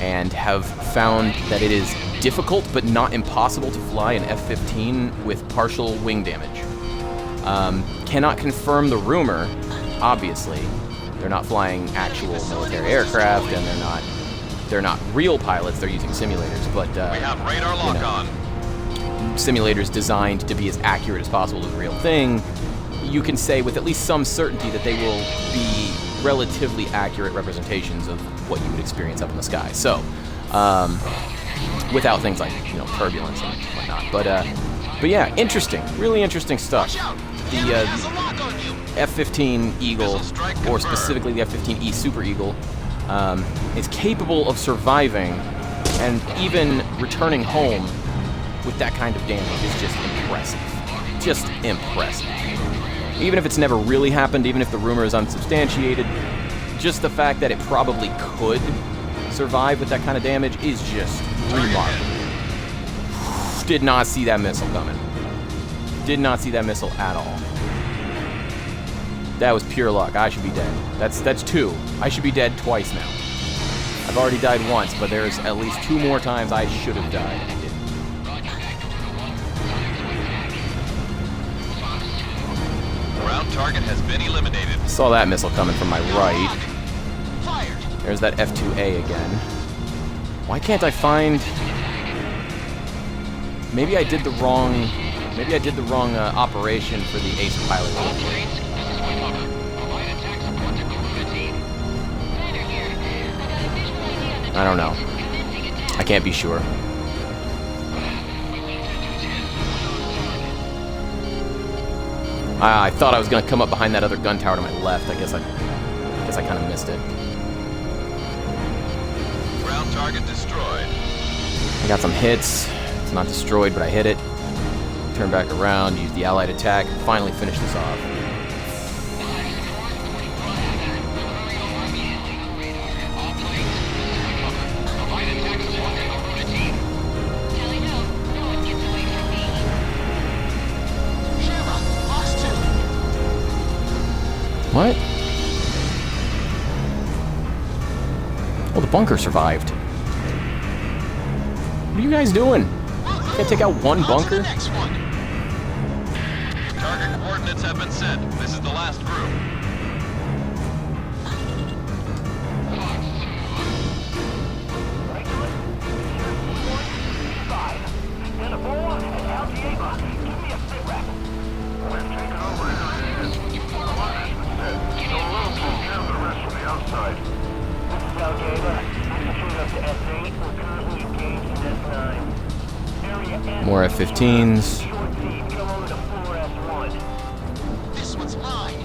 [SPEAKER 3] and have found that it is difficult but not impossible to fly an F-15 with partial wing damage. Cannot confirm the rumor, obviously. They're not flying actual military aircraft, and they're not real pilots. They're using simulators, but
[SPEAKER 2] We have radar lock on.
[SPEAKER 3] simulators designed to be as accurate as possible to the real thing. You can say with at least some certainty that they will be relatively accurate representations of what you would experience up in the sky. So, without things like, you know, turbulence and whatnot. But yeah, interesting, really interesting stuff. The F-15 Eagle, or specifically the F-15E Super Eagle, is capable of surviving and even returning home with that kind of damage is just impressive. Just impressive. Even if it's never really happened, even if the rumor is unsubstantiated, just the fact that it probably could survive with that kind of damage is just remarkable. Did not see that missile coming. Did not see that missile at all. That was pure luck. I should be dead. That's two. I should be dead twice now. I've already died once, but there's at least two more times I should have died. I didn't.
[SPEAKER 2] Ground target has been eliminated.
[SPEAKER 3] Saw that missile coming from my right. There's that F-2A again. Why can't I find... Maybe I did the wrong operation for the Ace pilot. I don't know. I can't be sure. I thought I was gonna come up behind that other gun tower to my left. I guess I kind of missed it.
[SPEAKER 2] Ground target destroyed.
[SPEAKER 3] I got some hits. It's not destroyed, but I hit it. Turn back around, use the allied attack, and finally finish this off. What? Oh, the bunker survived. What are you guys doing? Can't take out one bunker?
[SPEAKER 2] Target coordinates have been set. This is the last group.
[SPEAKER 3] More F-15s.
[SPEAKER 7] This one's mine.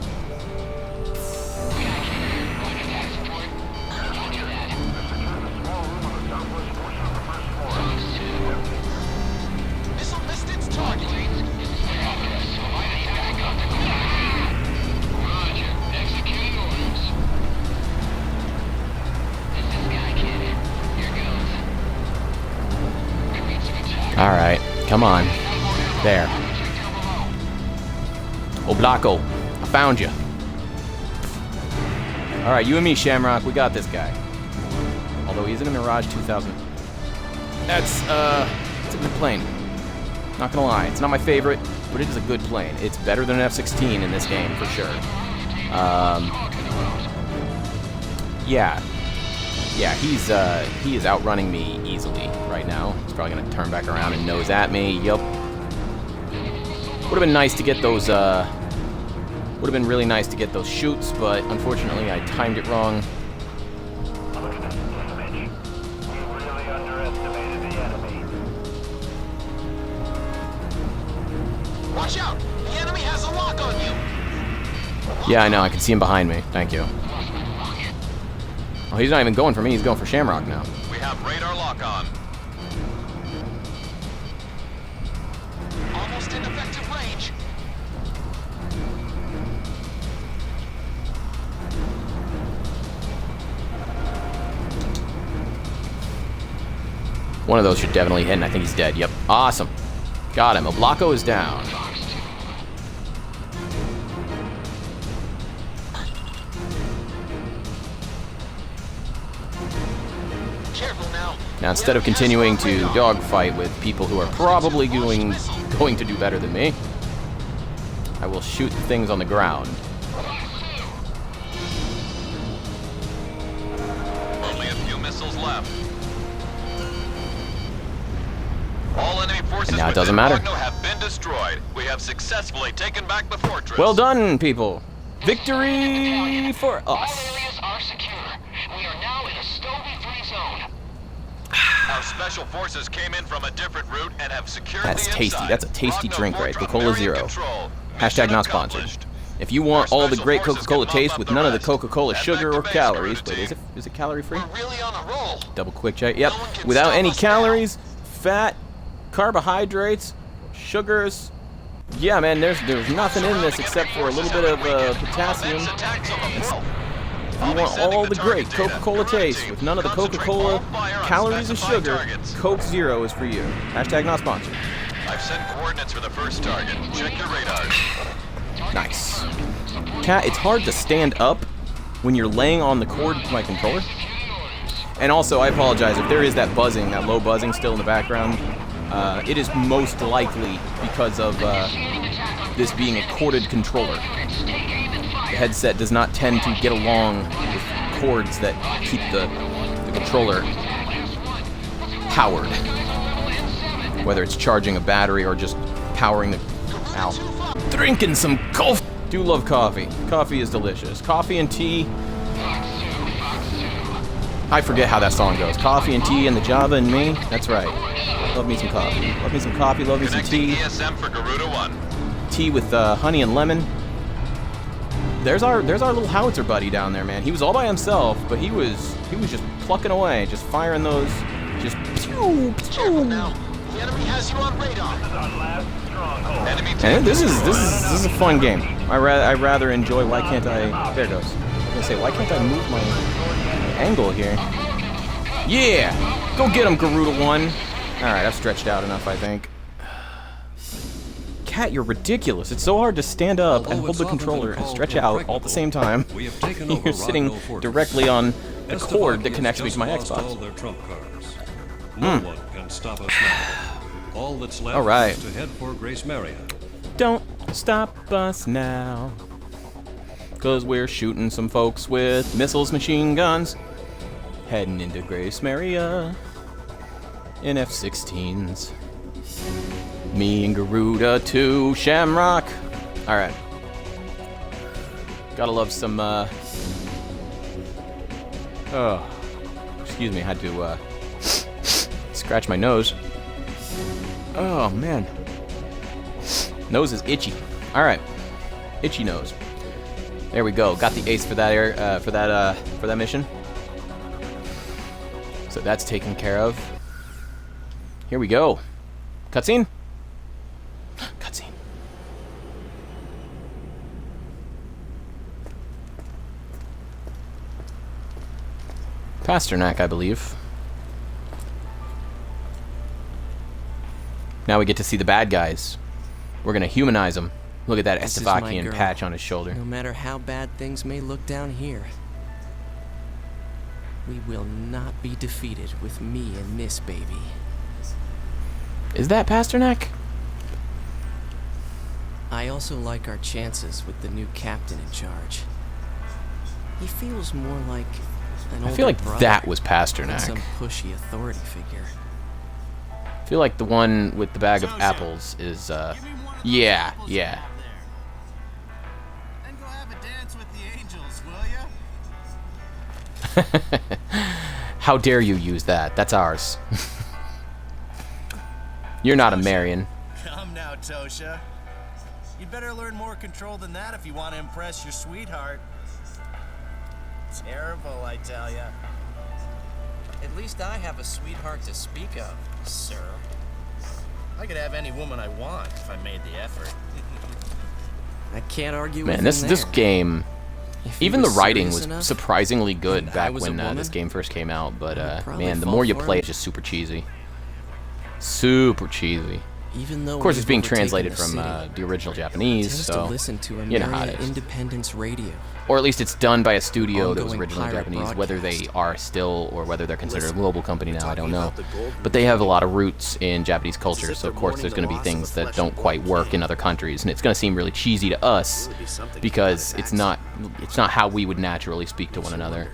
[SPEAKER 7] Missile missed its target.
[SPEAKER 3] All right, come on. There. Oblako, I found you. All right, you and me, Shamrock, we got this guy. Although he's in a Mirage 2000. It's a good plane. Not gonna lie, it's not my favorite, but it is a good plane. It's better than an F-16 in this game, for sure. Yeah, he is outrunning me easily right now. He's probably gonna turn back around and nose at me. Yup. Would have been nice to get those Would have been really nice to get those shoots, but unfortunately I timed it wrong.
[SPEAKER 7] Watch out! The enemy has a lock on you!
[SPEAKER 3] Yeah, I know. I can see him behind me. Thank you. Oh, he's not even going for me. He's going for Shamrock now.
[SPEAKER 2] We have radar lock on.
[SPEAKER 7] Almost in effective range.
[SPEAKER 3] One of those should definitely hit, and I think he's dead. Yep. Awesome. Got him. Oblako is down.
[SPEAKER 7] Careful now.
[SPEAKER 3] Now, instead of continuing to dogfight with people who are probably going to do better than me, I will shoot the things on the ground.
[SPEAKER 2] Only a few missiles left. All enemy forces
[SPEAKER 3] And now it doesn't
[SPEAKER 2] within
[SPEAKER 3] matter.
[SPEAKER 2] Magno have been destroyed. We have successfully taken back the fortress.
[SPEAKER 3] Well done, people. Victory for
[SPEAKER 4] All
[SPEAKER 3] us.
[SPEAKER 4] areas are secure. We are now in a Stovey-free zone.
[SPEAKER 2] Our special forces came in from a different route and have secured
[SPEAKER 3] That's
[SPEAKER 2] the
[SPEAKER 3] tasty.
[SPEAKER 2] inside.
[SPEAKER 3] That's a tasty
[SPEAKER 2] Ragno
[SPEAKER 3] drink, right?
[SPEAKER 2] Fortron
[SPEAKER 3] Coca-Cola
[SPEAKER 2] Marion
[SPEAKER 3] Zero.
[SPEAKER 2] control.
[SPEAKER 3] Hashtag
[SPEAKER 2] Mission
[SPEAKER 3] not sponsored.
[SPEAKER 2] accomplished.
[SPEAKER 3] If you want
[SPEAKER 2] Our
[SPEAKER 3] all the
[SPEAKER 2] special
[SPEAKER 3] great
[SPEAKER 2] forces
[SPEAKER 3] Coca-Cola
[SPEAKER 2] can bump
[SPEAKER 3] taste
[SPEAKER 2] up
[SPEAKER 3] with
[SPEAKER 2] the
[SPEAKER 3] none of the
[SPEAKER 2] rest.
[SPEAKER 3] Coca-Cola
[SPEAKER 2] Head
[SPEAKER 3] sugar
[SPEAKER 2] back
[SPEAKER 3] or
[SPEAKER 2] to base,
[SPEAKER 3] calories,
[SPEAKER 2] crew
[SPEAKER 3] wait,
[SPEAKER 2] team.
[SPEAKER 3] is it calorie free?
[SPEAKER 7] We're really on a roll.
[SPEAKER 3] Double quick check. Yep.
[SPEAKER 7] No one can
[SPEAKER 3] Without
[SPEAKER 7] stop
[SPEAKER 3] any
[SPEAKER 7] us now.
[SPEAKER 3] calories, fat, carbohydrates, sugars. Yeah, man, there's nothing in this except for a little bit of potassium.
[SPEAKER 2] Advance attacks on the front.
[SPEAKER 3] If
[SPEAKER 2] I'll
[SPEAKER 3] you
[SPEAKER 2] be
[SPEAKER 3] want
[SPEAKER 2] sending
[SPEAKER 3] all
[SPEAKER 2] the
[SPEAKER 3] the great
[SPEAKER 2] target data.
[SPEAKER 3] Coca-Cola
[SPEAKER 2] Crew
[SPEAKER 3] taste
[SPEAKER 2] team,
[SPEAKER 3] with none of the
[SPEAKER 2] concentrate
[SPEAKER 3] Coca-Cola
[SPEAKER 2] all fire on
[SPEAKER 3] calories of
[SPEAKER 2] specified
[SPEAKER 3] sugar,
[SPEAKER 2] targets.
[SPEAKER 3] Coke Zero is for you. Hashtag not sponsored.
[SPEAKER 2] I've sent coordinates for the first target. Check your radars.
[SPEAKER 3] Nice. Cat, it's hard to stand up when you're laying on the cord to my controller. And also, I apologize if there is that buzzing, that low buzzing still in the background. It is most likely because of this being a corded controller. The headset does not tend to get along with cords that keep the controller powered. Whether it's charging a battery or just powering the... Ow. Drinking some coffee. Do love coffee. Coffee is delicious. Coffee and tea. I forget how that song goes. Coffee and tea and the Java and me. That's right. Love me some coffee. Love me some coffee. Love me some
[SPEAKER 2] Connecting
[SPEAKER 3] tea.
[SPEAKER 2] ESM for Garuda 1.
[SPEAKER 3] Tea with honey and lemon. There's our little howitzer buddy down there, man. He was all by himself, but he was just plucking away, just firing those, just pew,
[SPEAKER 7] Careful
[SPEAKER 3] pew.
[SPEAKER 7] now. The enemy has you on radar.
[SPEAKER 2] Enemy
[SPEAKER 3] And this is a fun game. I rather enjoy. Why can't I? There it goes. I was gonna say, why can't I move my angle here? Yeah, go get him, Garuda 1. All right, I've stretched out enough, I think. Cat, you're ridiculous. It's so hard to stand up and
[SPEAKER 5] Although
[SPEAKER 3] hold
[SPEAKER 5] it's
[SPEAKER 3] the
[SPEAKER 5] often been
[SPEAKER 3] controller and
[SPEAKER 5] called
[SPEAKER 3] stretch out all at the same time.
[SPEAKER 5] we have taken over
[SPEAKER 3] You're sitting
[SPEAKER 5] Ragno Fortress.
[SPEAKER 3] directly on the cord that
[SPEAKER 5] Estevakians
[SPEAKER 3] connects me to my
[SPEAKER 5] just lost all
[SPEAKER 3] Xbox.
[SPEAKER 5] their trump cards. No one can stop us now. All that's left
[SPEAKER 3] All right.
[SPEAKER 5] is to head for Grace Maria.
[SPEAKER 3] Don't stop us now, 'cause we're shooting some folks with missiles, machine guns, heading into Grace Maria in F-16s. Me and Garuda 2, Shamrock. All right. Gotta love some, oh, excuse me, I had to, scratch my nose. Oh, man. Nose is itchy. All right. Itchy nose. There we go. Got the ace for that for that mission. So that's taken care of. Here we go. Cutscene? Cutscene. Pasternak, I believe. Now we get to see the bad guys. We're gonna humanize them. Look at that
[SPEAKER 9] This is my
[SPEAKER 3] Estevakian
[SPEAKER 9] girl.
[SPEAKER 3] patch on his shoulder.
[SPEAKER 9] No matter how bad things may look down here, we will not be defeated with me and this baby.
[SPEAKER 3] Is that Pasternak?
[SPEAKER 9] I also like our chances with the new captain in charge. He feels more like an
[SPEAKER 3] I
[SPEAKER 9] older
[SPEAKER 3] feel like
[SPEAKER 9] brother
[SPEAKER 3] that was
[SPEAKER 9] than
[SPEAKER 3] Pasternak.
[SPEAKER 9] some pushy authority figure.
[SPEAKER 3] I feel like the one with the bag of apples is, yeah. How dare you use that? That's ours. You're not a Marion.
[SPEAKER 10] Come now, Tosha. You'd better learn more control than that if you want to impress your sweetheart. Terrible, I tell ya.
[SPEAKER 9] At least I have a sweetheart to speak of, sir.
[SPEAKER 10] I could have any woman I want if I made the effort.
[SPEAKER 9] I can't argue
[SPEAKER 3] Man,
[SPEAKER 9] with
[SPEAKER 3] this game,
[SPEAKER 9] If he
[SPEAKER 3] even the
[SPEAKER 9] was
[SPEAKER 3] writing
[SPEAKER 9] serious
[SPEAKER 3] was
[SPEAKER 9] enough,
[SPEAKER 3] surprisingly good
[SPEAKER 9] and I
[SPEAKER 3] back
[SPEAKER 9] was a
[SPEAKER 3] when
[SPEAKER 9] woman,
[SPEAKER 3] this game first came out. But
[SPEAKER 9] I'd probably
[SPEAKER 3] man, the
[SPEAKER 9] fall
[SPEAKER 3] more you
[SPEAKER 9] for
[SPEAKER 3] play,
[SPEAKER 9] him.
[SPEAKER 3] it's just super cheesy. Super cheesy.
[SPEAKER 9] Even though
[SPEAKER 3] Of course,
[SPEAKER 9] we've
[SPEAKER 3] it's being
[SPEAKER 9] overtaken
[SPEAKER 3] translated
[SPEAKER 9] the
[SPEAKER 3] from
[SPEAKER 9] city,
[SPEAKER 3] the original
[SPEAKER 9] it
[SPEAKER 3] Japanese,
[SPEAKER 9] tends
[SPEAKER 3] so
[SPEAKER 9] to listen to
[SPEAKER 3] you know how it
[SPEAKER 9] Ameria
[SPEAKER 3] is.
[SPEAKER 9] Independence Radio.
[SPEAKER 3] Or at least it's done by a studio that was
[SPEAKER 9] Ongoing
[SPEAKER 3] originally
[SPEAKER 9] pirate
[SPEAKER 3] Japanese. Whether they
[SPEAKER 9] broadcast.
[SPEAKER 3] are still or whether they're considered a global company now, I don't know.
[SPEAKER 8] about the gold
[SPEAKER 3] But they have a lot of roots in Japanese culture,
[SPEAKER 8] if
[SPEAKER 3] so of
[SPEAKER 8] they're
[SPEAKER 3] course
[SPEAKER 8] mourning
[SPEAKER 3] there's
[SPEAKER 8] the
[SPEAKER 3] going to be
[SPEAKER 8] loss of
[SPEAKER 3] things
[SPEAKER 8] a
[SPEAKER 3] that
[SPEAKER 8] flesh
[SPEAKER 3] don't
[SPEAKER 8] and
[SPEAKER 3] quite
[SPEAKER 8] blood
[SPEAKER 3] work
[SPEAKER 8] king.
[SPEAKER 3] in other countries, and it's going to seem really cheesy to us
[SPEAKER 8] Really be something
[SPEAKER 3] because
[SPEAKER 8] about his
[SPEAKER 3] it's not how we would naturally speak to one another.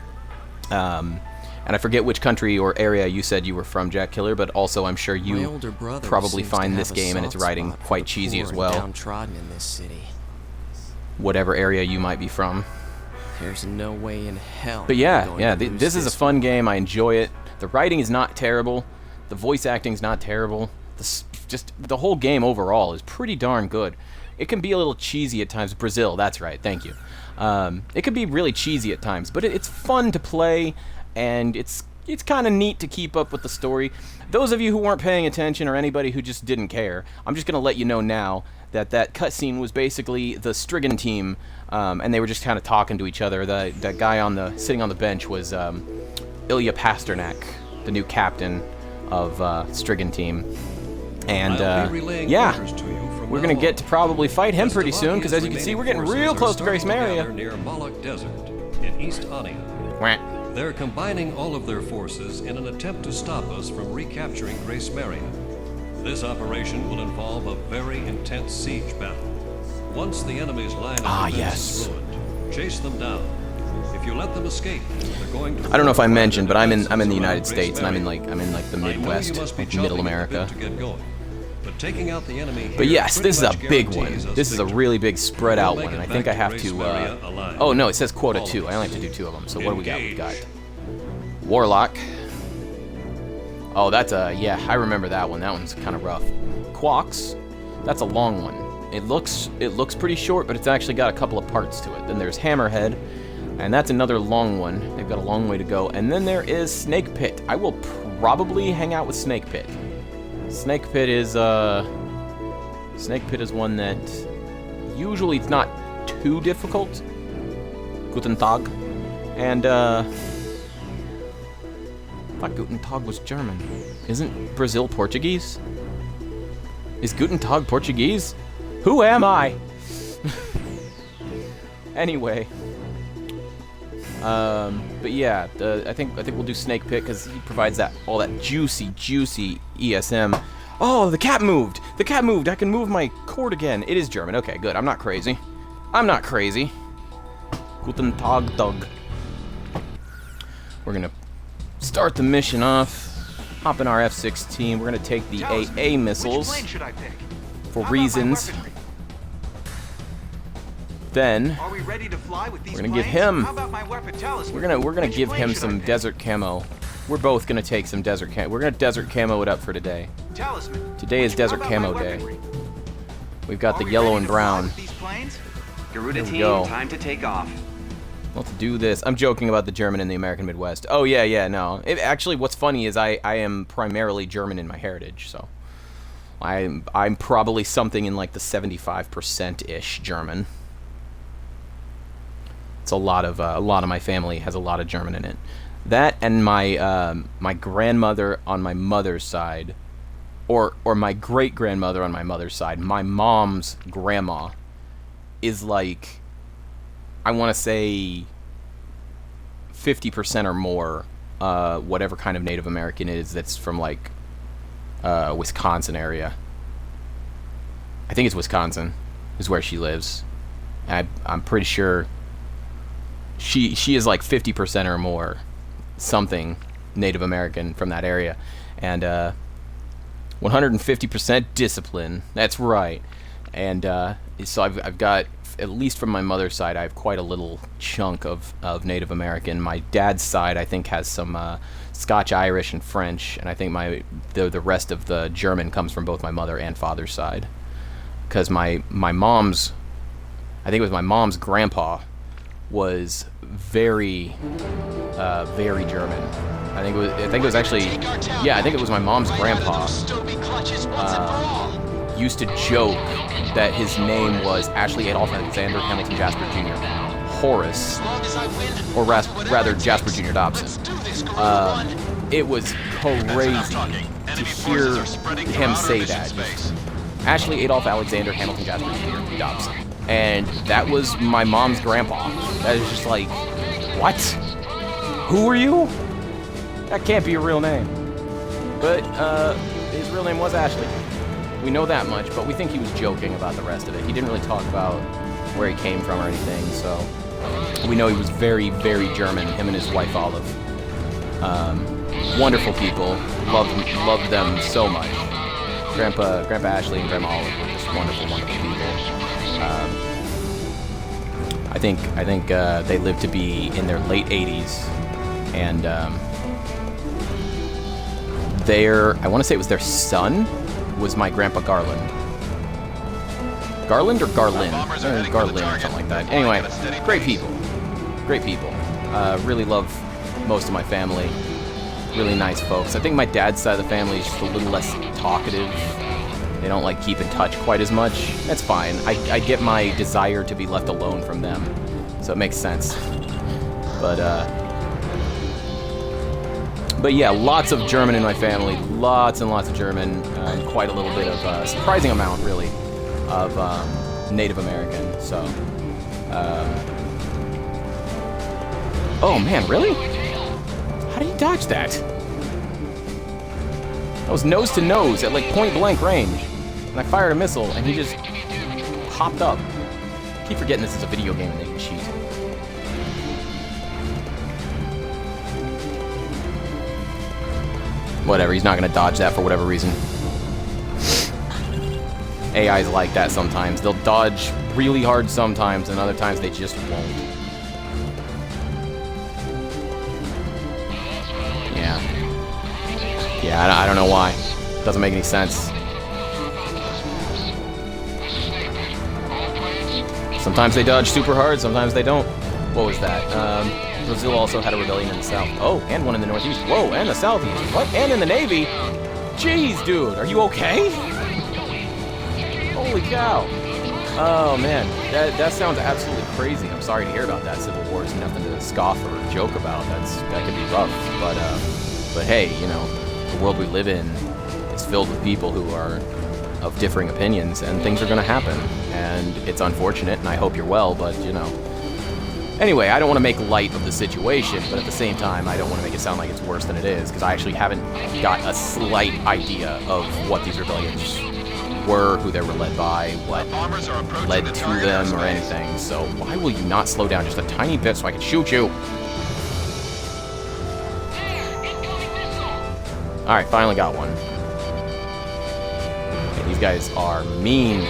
[SPEAKER 3] And I forget which country or area you said you were from, Jack Killer, but also I'm sure
[SPEAKER 9] My
[SPEAKER 3] you
[SPEAKER 9] older brother
[SPEAKER 3] probably
[SPEAKER 9] seems to
[SPEAKER 3] find
[SPEAKER 9] have
[SPEAKER 3] this
[SPEAKER 9] a
[SPEAKER 3] game and its
[SPEAKER 9] soft
[SPEAKER 3] writing
[SPEAKER 9] spot for
[SPEAKER 3] quite
[SPEAKER 9] the
[SPEAKER 3] cheesy
[SPEAKER 9] poor
[SPEAKER 3] as
[SPEAKER 9] and
[SPEAKER 3] well,
[SPEAKER 9] downtrodden in this city.
[SPEAKER 3] whatever area you might be from.
[SPEAKER 9] There's no way in hell.
[SPEAKER 3] But
[SPEAKER 9] I'm
[SPEAKER 3] yeah,
[SPEAKER 9] going
[SPEAKER 3] yeah,
[SPEAKER 9] to lose
[SPEAKER 3] this is a
[SPEAKER 9] this
[SPEAKER 3] fun game. I enjoy it. The writing is not terrible. The voice acting's not terrible. Just the whole game overall is pretty darn good. It can be a little cheesy at times. Brazil, that's right. Thank you. It can be really cheesy at times, but it's fun to play, and it's kind of neat to keep up with the story. Those of you who weren't paying attention or anybody who just didn't care, I'm just going to let you know now that cutscene was basically the Strigan team, and they were just kind of talking to each other. The guy sitting on the bench was Ilya Pasternak, the new captain of Strigan team. And
[SPEAKER 5] I'll be relaying
[SPEAKER 3] yeah,
[SPEAKER 5] orders to you from
[SPEAKER 3] we're
[SPEAKER 5] now
[SPEAKER 3] going to get
[SPEAKER 5] on.
[SPEAKER 3] to probably fight him pretty soon, because as you can see,
[SPEAKER 5] Remaining
[SPEAKER 3] we're getting
[SPEAKER 5] forces
[SPEAKER 3] real
[SPEAKER 5] are
[SPEAKER 3] close to Grace
[SPEAKER 5] starting to
[SPEAKER 3] Maria.
[SPEAKER 5] gather near Moloch Desert in East Ania.
[SPEAKER 3] Wah.
[SPEAKER 5] They're combining all of their forces in an attempt to stop us from recapturing Grace Maria. This operation will involve a very intense siege battle. Once the enemy's line of defense is ruined, chase them down. If you let them escape, they're going to.
[SPEAKER 3] I don't know if I mentioned, but I'm in the
[SPEAKER 5] around
[SPEAKER 3] United
[SPEAKER 5] Grace
[SPEAKER 3] States, and I'm in
[SPEAKER 5] Maria.
[SPEAKER 3] the
[SPEAKER 5] I know you
[SPEAKER 3] Midwest,
[SPEAKER 5] must be
[SPEAKER 3] like Middle
[SPEAKER 5] chomping at the
[SPEAKER 3] America.
[SPEAKER 5] bit to get going, but taking out the enemy
[SPEAKER 3] But
[SPEAKER 5] here
[SPEAKER 3] yes,
[SPEAKER 5] pretty
[SPEAKER 3] this is a
[SPEAKER 5] much
[SPEAKER 3] big one.
[SPEAKER 5] guarantees us
[SPEAKER 3] This is a
[SPEAKER 5] victory.
[SPEAKER 3] really big spread out
[SPEAKER 5] We'll
[SPEAKER 3] one,
[SPEAKER 5] make
[SPEAKER 3] and I
[SPEAKER 5] it
[SPEAKER 3] think I
[SPEAKER 5] back to
[SPEAKER 3] have
[SPEAKER 5] Grace
[SPEAKER 3] to.
[SPEAKER 5] Maria alive.
[SPEAKER 3] Oh no, it says quota
[SPEAKER 5] All of
[SPEAKER 3] 2. I
[SPEAKER 5] us.
[SPEAKER 3] only have to do 2 of them. So what do we got? We got
[SPEAKER 5] Engage.
[SPEAKER 3] Warlock. Oh, that's yeah. I remember that one. That one's kind of rough. Quox. That's a long one. It looks pretty short, but it's actually got a couple of parts to it. Then there's Hammerhead, and that's another long one. They've got a long way to go. And then there is Snake Pit. I will probably hang out with Snake Pit. Snake Pit is one that usually it's not too difficult. Guten Tag. And I thought Guten Tag was German. Isn't Brazil Portuguese? Is Guten Tag Portuguese? Who am I? Anyway. But yeah, I think we'll do Snake Pit because he provides all that juicy ESM. Oh, the cat moved! The cat moved! I can move my cord again. It is German. Okay, good. I'm not crazy. Guten Tag, Doug. We're gonna start the mission off. Hop in our F-16. We're gonna take the AA missiles
[SPEAKER 7] Which plane should I pick?
[SPEAKER 3] for
[SPEAKER 7] How about my
[SPEAKER 3] reasons.
[SPEAKER 7] weaponry?
[SPEAKER 3] Then
[SPEAKER 7] Are we ready to fly with these
[SPEAKER 3] we're gonna give
[SPEAKER 7] planes?
[SPEAKER 3] him.
[SPEAKER 7] How about my weapon talisman?
[SPEAKER 3] We're gonna
[SPEAKER 7] Which
[SPEAKER 3] give
[SPEAKER 7] plane
[SPEAKER 3] him
[SPEAKER 7] should I
[SPEAKER 3] some
[SPEAKER 7] pick?
[SPEAKER 3] desert camo. We're both gonna take some desert camo. We're gonna desert camo it up for today.
[SPEAKER 7] Talisman.
[SPEAKER 3] Today is
[SPEAKER 7] How
[SPEAKER 3] desert
[SPEAKER 7] about my
[SPEAKER 3] camo day.
[SPEAKER 7] weaponry?
[SPEAKER 3] We've got
[SPEAKER 7] Are
[SPEAKER 3] the
[SPEAKER 7] we
[SPEAKER 3] yellow
[SPEAKER 7] ready
[SPEAKER 3] and
[SPEAKER 7] to fly
[SPEAKER 3] brown.
[SPEAKER 7] with these planes?
[SPEAKER 6] Garuda
[SPEAKER 3] Here we
[SPEAKER 6] team,
[SPEAKER 3] go.
[SPEAKER 6] time to take off.
[SPEAKER 3] Let's do this. I'm joking about the German and the American Midwest. Oh yeah, no. Actually, what's funny is I am primarily German in my heritage, so I'm probably something in like the 75%-ish German. It's a lot of my family has a lot of German in it. That and my my grandmother on my mother's side, or my great grandmother on my mother's side, my mom's grandma, is like, I want to say 50% or more, whatever kind of Native American it is that's from like Wisconsin area. I think it's Wisconsin is where she lives. I'm pretty sure she is like 50% or more something Native American from that area. And 150% discipline. That's right. And so I've got at least from my mother's side, I have quite a little chunk of Native American. My dad's side, I think, has some Scotch, Irish, and French, and I think the rest of the German comes from both my mother and father's side. Because my mom's, I think it was my mom's grandpa, was very German. I think it was actually, yeah, I think it was my mom's grandpa. Used to joke that his name was Ashley Adolf Alexander Hamilton Jasper Jr. Horace, or rather Jasper Jr. Dobson. It was crazy to hear him say that. Ashley Adolf Alexander Hamilton Jasper Jr. Dobson. And that was my mom's grandpa. That is just like, what? Who are you? That can't be your real name. But his real name was Ashley. We know that much, but we think he was joking about the rest of it. He didn't really talk about where he came from or anything, so we know he was very, very German, him and his wife Olive. Wonderful people. Loved them so much. Grandpa Ashley and Grandma Olive were just wonderful, wonderful people. I think they lived to be in their late 80s, and I want to say it was their son was my Grandpa Garland. Garland or Garland? Garland or something like that. Anyway, great people. Great people. Really love most of my family. Really nice folks. I think my dad's side of the family is just a little less talkative. They don't like keep in touch quite as much. That's fine. I get my desire to be left alone from them, so it makes sense. But yeah, lots of German in my family. Lots and lots of German, and quite a little bit of surprising amount, really, of Native American. So, oh man, really? How did you dodge that? That was nose to nose at like point blank range, and I fired a missile, and he just popped up. I keep forgetting this is a video game and they can cheat. Whatever, he's not gonna dodge that for whatever reason. AI's like that sometimes. They'll dodge really hard sometimes, and other times they just won't. Yeah, I don't know why. Doesn't make any sense. Sometimes they dodge super hard, sometimes they don't. What was that? Brazil also had a rebellion in the south. Oh, and one in the northeast. Whoa, and the southeast. What? And in the Navy? Jeez, dude, are you okay? Holy cow. Oh, man. That sounds absolutely crazy. I'm sorry to hear about that. Civil War is nothing to scoff or joke about. That could be rough. But hey, you know, the world we live in is filled with people who are of differing opinions, and things are going to happen. And it's unfortunate, and I hope you're well, but, you know. Anyway, I don't want to make light of the situation, but at the same time, I don't want to make it sound like it's worse than it is, because I actually haven't got a slight idea of what these rebellions were, who they were led by, what led to them, or anything. So why will you not slow down just a tiny bit so I can shoot you? Alright, finally got one. Okay, these guys are mean.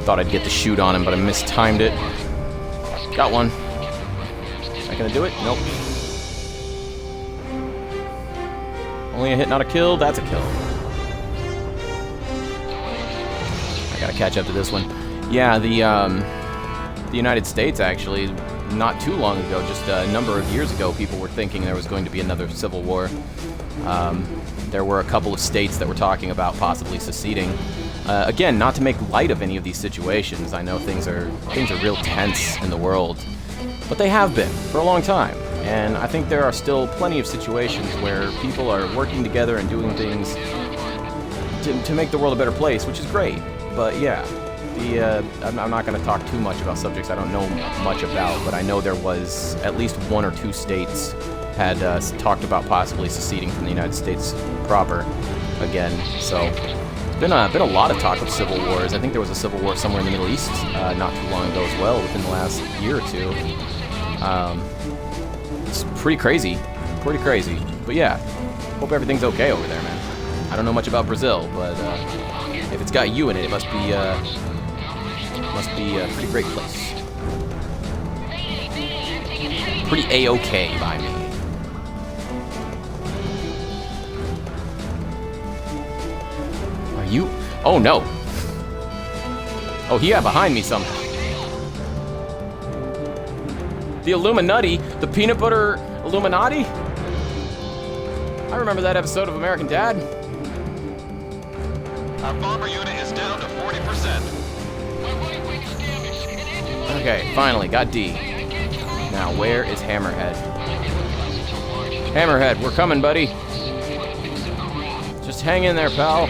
[SPEAKER 3] Thought I'd get the shoot on him, but I mistimed it. Got one. Is that gonna do it? Nope. Only a hit, not a kill. That's a kill. I gotta catch up to this one. Yeah, the United States, actually, not too long ago, just a number of years ago, people were thinking there was going to be another civil war. There were a couple of states that were talking about possibly seceding. Again, not to make light of any of these situations. I know things are real tense in the world, but they have been for a long time. And I think there are still plenty of situations where people are working together and doing things to make the world a better place, which is great. But yeah, I'm not going to talk too much about subjects I don't know much about, but I know there was at least one or two states had talked about possibly seceding from the United States proper again. So it's been a lot of talk of civil wars. I think there was a civil war somewhere in the Middle East not too long ago as well, within the last year or two. It's pretty crazy. Pretty crazy. But yeah, hope everything's okay over there, man. I don't know much about Brazil, but if it's got you in it, it must be a pretty great place. Pretty A-okay by me. Are you? Oh no. Oh, he got behind me somehow. The Illuminati? The peanut butter Illuminati? I remember that episode of American Dad.
[SPEAKER 2] Our bomber unit is down to 40%.
[SPEAKER 3] Okay, finally, got D. Now, where is Hammerhead? Hammerhead, we're coming, buddy. Just hang in there, pal.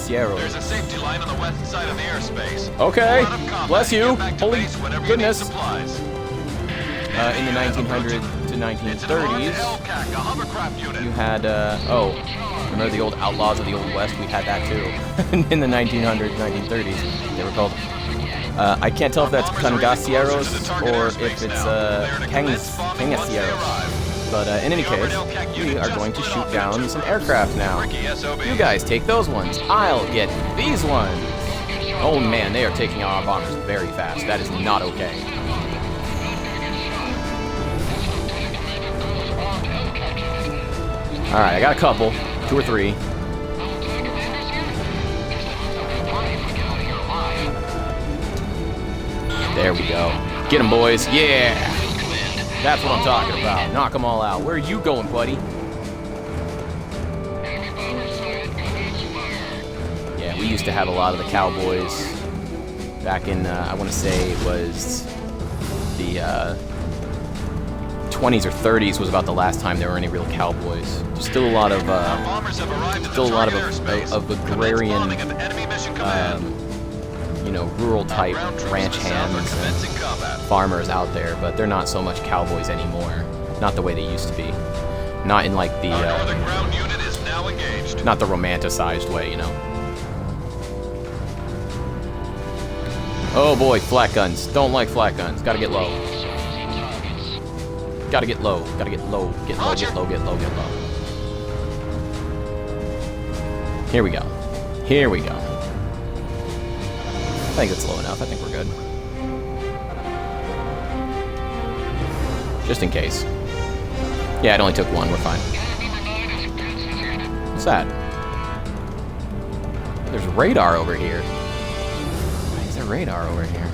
[SPEAKER 2] There's a safety line on the west side of the airspace.
[SPEAKER 3] Okay, bless you.
[SPEAKER 2] Get back to
[SPEAKER 3] Holy
[SPEAKER 2] base whenever you need
[SPEAKER 3] goodness.
[SPEAKER 2] supplies.
[SPEAKER 3] In the 1900s to 1930s,
[SPEAKER 2] Hellcat, a hovercraft unit.
[SPEAKER 3] you had, remember the old Outlaws of the Old West? We had that too. In the 1900s, 1930s, they were called. I can't tell if that's Cangacieros or if it's Cangacieros. But in any case, we are going to shoot down some aircraft now. You guys take those ones. I'll get these ones. Oh man, they are taking our bombers very fast. That is not okay. Alright, I got a couple. 2 or 3. There we go. Get them, boys. Yeah! That's what I'm talking about. Knock them all out. Where are you going, buddy? Yeah, we used to have a lot of the cowboys back in, I want to say it was the 20s or 30s was about the last time there were any real cowboys. There's still a lot of agrarian, rural type ranch hands and farmers out there, but they're not so much cowboys anymore. Not the way they used to be. Not in like the not the romanticized way, you know. Oh boy, flat guns. Don't like flat guns. Gotta get low. Gotta get low. Gotta get low. Get low. Get low. Get low. Get low. Here we go. Here we go. I think it's low enough. I think we're good. Just in case. Yeah, it only took one. We're fine. What's that? There's radar over here. Why is there radar over here?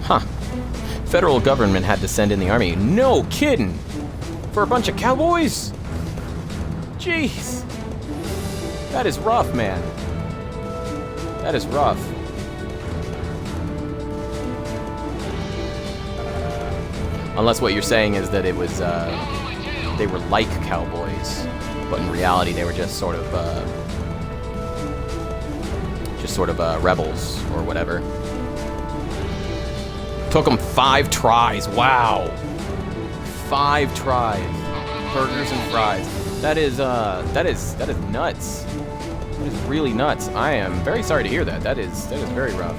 [SPEAKER 3] Huh. Federal government had to send in the army. No kidding! For a bunch of cowboys? Jeez. That is rough, man. That is rough. Unless what you're saying is that it was, they were like cowboys, but in reality they were just sort of rebels or whatever. Took them 5 tries. Wow. 5 tries. Burgers and fries. That is nuts. That is really nuts. I am very sorry to hear that. That is very rough.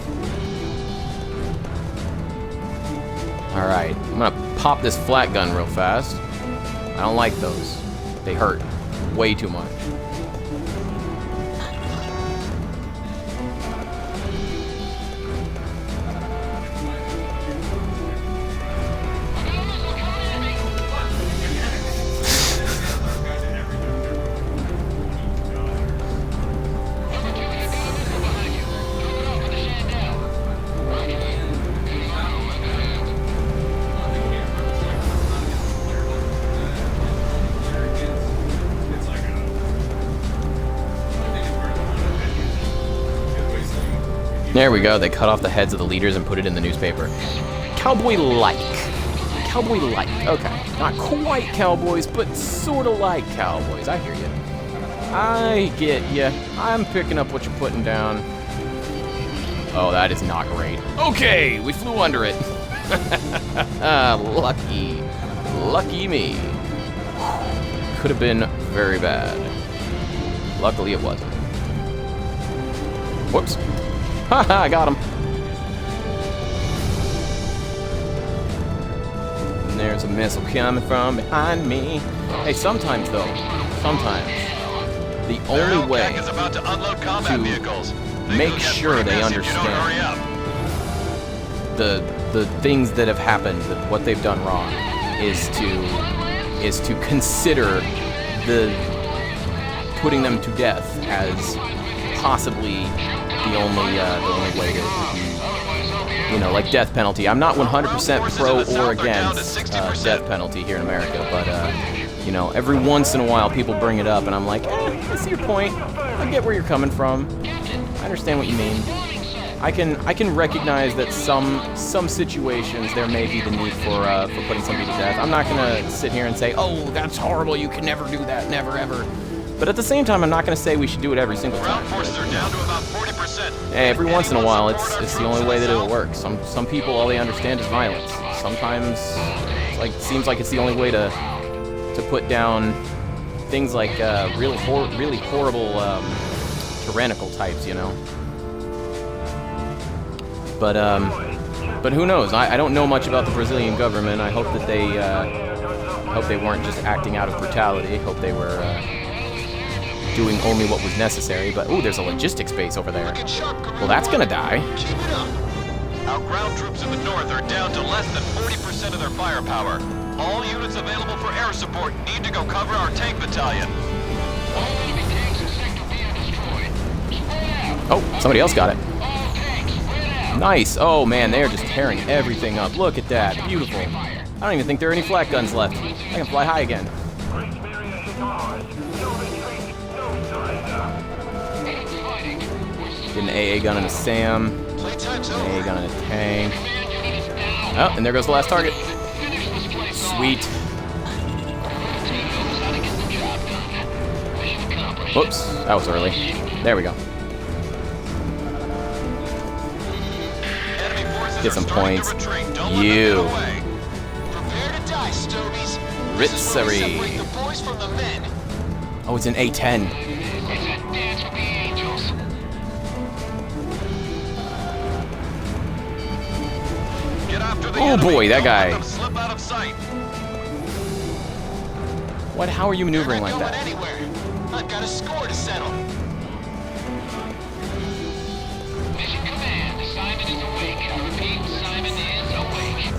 [SPEAKER 3] All right, I'm gonna pop this flat gun real fast. I don't like those. They hurt way too much. There we go. They cut off the heads of the leaders and put it in the newspaper. Cowboy-like. Cowboy-like. Okay. Not quite cowboys, but sort of like cowboys. I hear you. I get you. I'm picking up what you're putting down. Oh, that is not great. Okay, we flew under it. Lucky. Lucky me. Could have been very bad. Luckily it wasn't. Whoops. Haha, I got him. And there's a missile coming from behind me. Hey, sometimes though, the only way
[SPEAKER 2] is about to unload combat vehicles.
[SPEAKER 3] make sure they understand the things that have happened, that what they've done wrong, is to consider the putting them to death as possibly the only way to, you know, like death penalty. I'm not 100% pro or against death penalty here in America, but you know, every once in a while people bring it up, and I'm like, I see your point. I get where you're coming from. I understand what you mean. I can recognize that some situations there may be the need for putting somebody to death. I'm not gonna sit here and say, oh, that's horrible. You can never do that, never ever. But at the same time, I'm not gonna say we should do it every single time.
[SPEAKER 2] Ground forces are down to about 40%.
[SPEAKER 3] Hey, every once in a while, it's the only way that it'll work. Some people, all they understand is violence. Sometimes, seems like it's the only way to put down things like really horrible tyrannical types, you know. But who knows? I don't know much about the Brazilian government. I hope that they weren't just acting out of brutality. I hope they were doing only what was necessary. But ooh, there's a logistics base over there. Well, that's gonna die.
[SPEAKER 2] Our ground troops in the north are down to less than 40% of their firepower. All units available for air support need to go cover our tank battalion.
[SPEAKER 4] All enemy tanks in Sector B are destroyed. Spread out.
[SPEAKER 3] Oh, somebody else got it.
[SPEAKER 4] All tanks, spread out.
[SPEAKER 3] Nice. Oh man, they are just tearing everything up. Look at that. Beautiful. I don't even think there are any flak guns left. I can fly high again. Get an AA gun and a SAM. An AA gun and a tank. Oh, and there goes the last target. Sweet. Whoops, that was early. There we go. Get some points. You. Ritzery. Oh, it's an A10. Oh boy, that guy. What? How are you maneuvering like that?
[SPEAKER 7] I've got a score to settle.
[SPEAKER 4] Mission command, Simon is awake. I repeat, Simon is awake.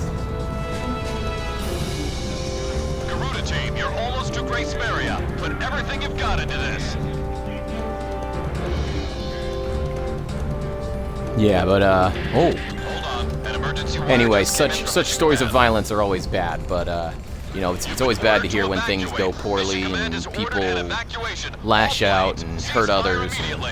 [SPEAKER 2] Garuda team, you're almost to Gracemeria. Put everything you've got into this.
[SPEAKER 3] Yeah, but oh.
[SPEAKER 2] Hold on. An emergency
[SPEAKER 3] Anyway, such stories of violence are always bad, but you know, it's always bad to hear when things go poorly and people lash out and hurt others. And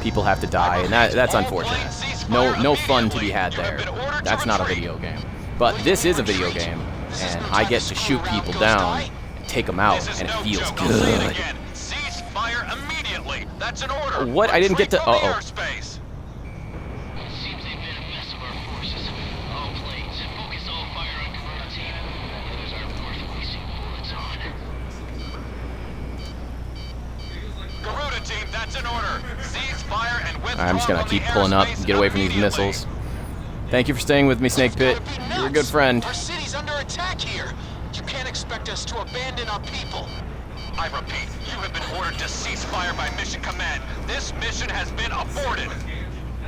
[SPEAKER 3] people have to die, and that's unfortunate. No fun to be had there. That's not a video game. But this is a video game, and I get to shoot people down and take them out, and it feels good.
[SPEAKER 2] Cease fire immediately. That's an order.
[SPEAKER 3] What? I didn't get to. Uh-oh.
[SPEAKER 4] Seems they've made a mess of our forces. All planes, focus all fire on Garuda team. Others aren't worth wasting bullets on.
[SPEAKER 2] Garuda team, that's an order. Cease fire and withdraw.
[SPEAKER 3] I'm just gonna keep pulling up and get away from these missiles. Thank you for staying with me, Snake Pit. You're a good friend.
[SPEAKER 7] Our city's under attack here. You can't expect us to abandon our people.
[SPEAKER 2] I repeat, you have been ordered to cease fire by mission command. This mission has been aborted.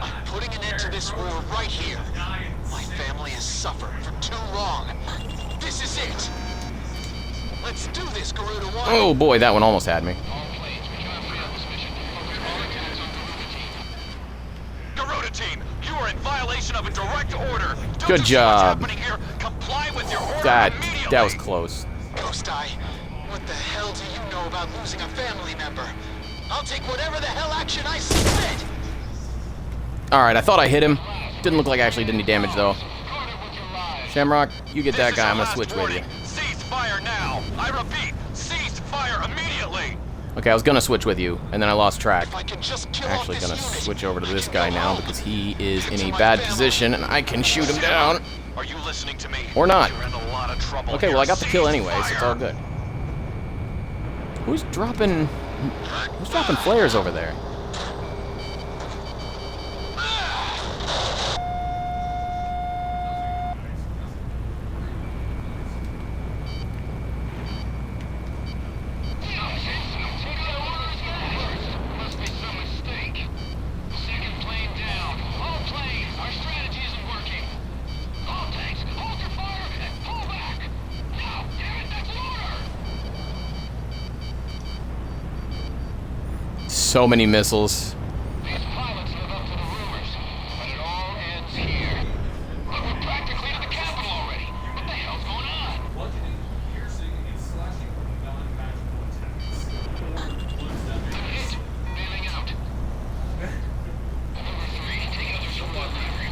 [SPEAKER 7] I'm putting an end to this war right here. My family has suffered for too long. This is it. Let's do this, Garuda 1.
[SPEAKER 3] Oh boy, that one almost had me.
[SPEAKER 2] Garuda team, you are in violation of a direct order. Don't
[SPEAKER 3] Good
[SPEAKER 2] you see
[SPEAKER 3] job.
[SPEAKER 2] what's happening here? Comply with your order
[SPEAKER 3] That
[SPEAKER 2] immediately.
[SPEAKER 3] was close.
[SPEAKER 7] Ghost Eye, what the hell do you know about losing a family member? I'll take whatever the hell action I see fit.
[SPEAKER 3] Alright, I thought I hit him. Didn't look like I actually did any damage though. Shamrock, you get that guy. I'm gonna switch with you.
[SPEAKER 2] Cease fire now. I repeat, cease fire immediately.
[SPEAKER 3] Okay, I was gonna switch with you, and then I lost track.
[SPEAKER 7] If I can just kill off
[SPEAKER 3] Actually
[SPEAKER 7] this
[SPEAKER 3] gonna
[SPEAKER 7] unit,
[SPEAKER 3] switch over to this
[SPEAKER 7] we
[SPEAKER 3] guy
[SPEAKER 7] can go
[SPEAKER 3] now
[SPEAKER 7] home.
[SPEAKER 3] because he is in a bad position and I can shoot him down.
[SPEAKER 2] Are you listening to me?
[SPEAKER 3] Or not.
[SPEAKER 2] You're in a lot of trouble.
[SPEAKER 3] Okay, well I got the kill anyway, so it's all
[SPEAKER 2] Cease
[SPEAKER 3] good. Who's dropping flares over there? So many missiles.
[SPEAKER 4] These pilots live up to the rumors, but it all ends here. Look, we're practically to the capital already. What the hell's going on? I'm hit. Bailing out. Number 3, take others from what lever.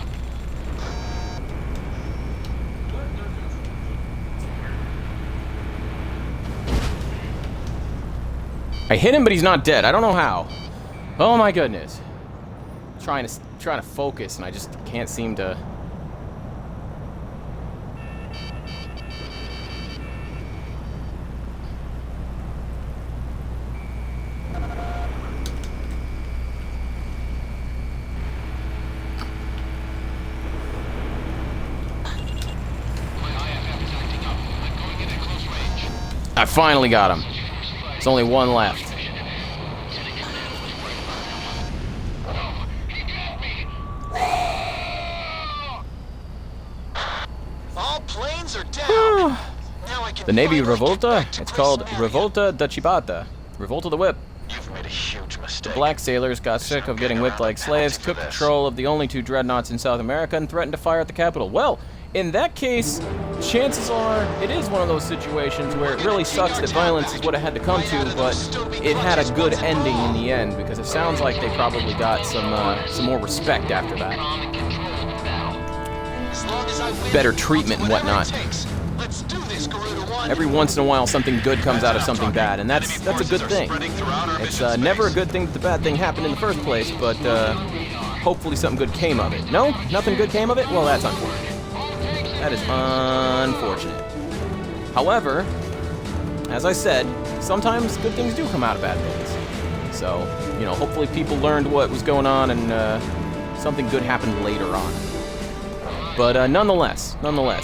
[SPEAKER 3] I hit him, but he's not dead. I don't know how. Oh my goodness. Trying to focus, and I just can't seem to. I finally got him. There's only one left.
[SPEAKER 7] All planes are down. Now I can
[SPEAKER 3] The Navy
[SPEAKER 7] finally get
[SPEAKER 3] Revolta?
[SPEAKER 7] back to
[SPEAKER 3] It's called
[SPEAKER 7] Prismaria.
[SPEAKER 3] Revolta da Chibata. Revolta the Whip.
[SPEAKER 7] You've made a huge mistake.
[SPEAKER 3] Black sailors got sick of getting whipped like slaves, took control of the only 2 dreadnoughts in South America, and threatened to fire at the capital. Well, in that case, chances are it is one of those situations where it really sucks that violence is what it had to come to, but it had a good ending in the end, because it sounds like they probably got some more respect after that.
[SPEAKER 7] As long as I win,
[SPEAKER 3] Better treatment and
[SPEAKER 7] I'll do
[SPEAKER 3] whatnot.
[SPEAKER 7] whatever it takes. Let's do this, Garuda One.
[SPEAKER 3] Every once in a while, something good comes out of something bad, and that's a good thing. It's never a good thing that the bad thing happened in the first place, but hopefully something good came of it. No? Nothing good came of it? Well, that's unfortunate. That is unfortunate. However, as I said, sometimes good things do come out of bad things. So, you know, hopefully people learned what was going on and something good happened later on. But nonetheless,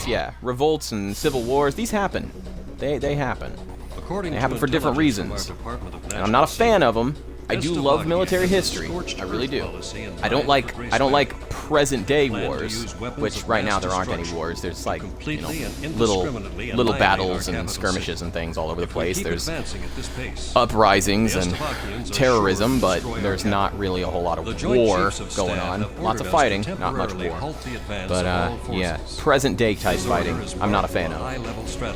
[SPEAKER 3] yeah, revolts and civil wars, these happen. They happen.
[SPEAKER 5] According
[SPEAKER 3] They happen
[SPEAKER 5] to
[SPEAKER 3] for different
[SPEAKER 5] intelligence from
[SPEAKER 3] reasons.
[SPEAKER 5] our Department of
[SPEAKER 3] And I'm not a
[SPEAKER 5] National
[SPEAKER 3] fan
[SPEAKER 5] Safety,
[SPEAKER 3] of them. I do love military history. I really do. I don't like present day wars, which right now there aren't any wars. There's like, you know, little battles and skirmishes and things all over the place. There's uprisings and terrorism, but there's not really a whole lot of war going on. Lots of fighting, not much war. But yeah, present day type fighting, I'm not a fan of.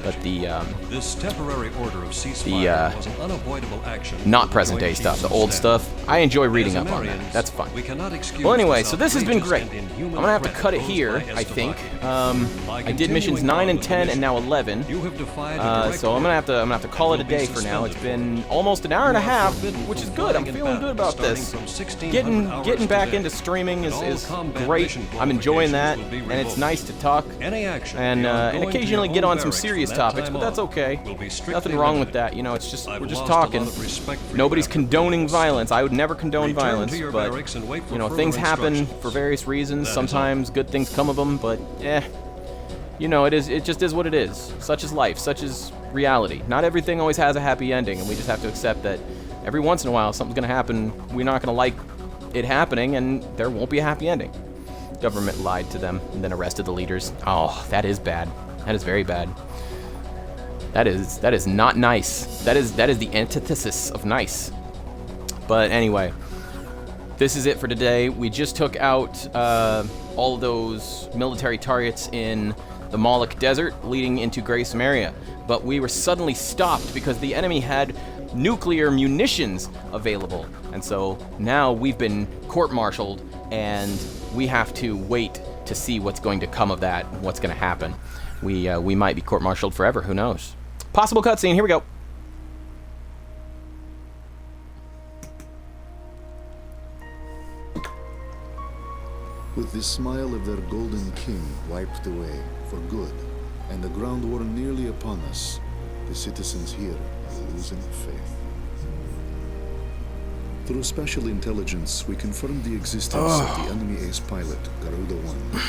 [SPEAKER 3] But the
[SPEAKER 5] this temporary order of ceasefire was an unavoidable action.
[SPEAKER 3] not present day stuff, the old stuff, I enjoy reading up on that. That's fun. Well, anyway, so this has been great. I'm gonna have to cut it here, I think. I did missions 9 and 10 and now 11. So I'm gonna have to call it a day for now. It's been almost an hour and a half, which is good. I'm feeling good about this. Getting back into streaming is great. I'm enjoying that, and it's nice to talk and occasionally get on some serious topics, but that's okay. Nothing wrong with that. You know, it's just we're just talking. Nobody's condoning violence. I would never condone violence, but you know, things happen for various reasons. Sometimes good things come of them, but you know, it just is what it is. Such is life, such is reality. Not everything always has a happy ending, and we just have to accept that every once in a while something's gonna happen. We're not gonna like it happening, and there won't be a happy ending. Government lied to them and then arrested the leaders. Oh, that is bad. That is very bad. That is not nice. That is the antithesis of nice. But anyway, this is it for today. We just took out all of those military targets in the Moloch Desert leading into Grey Samaria. But we were suddenly stopped because the enemy had nuclear munitions available. And so now we've been court-martialed, and we have to wait to see what's going to come of that, what's going to happen. We might be court-martialed forever, who knows. Possible cutscene, here we go.
[SPEAKER 1] With the smile of their golden king wiped away for good, and the ground war nearly upon us, the citizens here are losing faith. Through special intelligence, we confirmed the existence of the enemy ace pilot, Garuda One.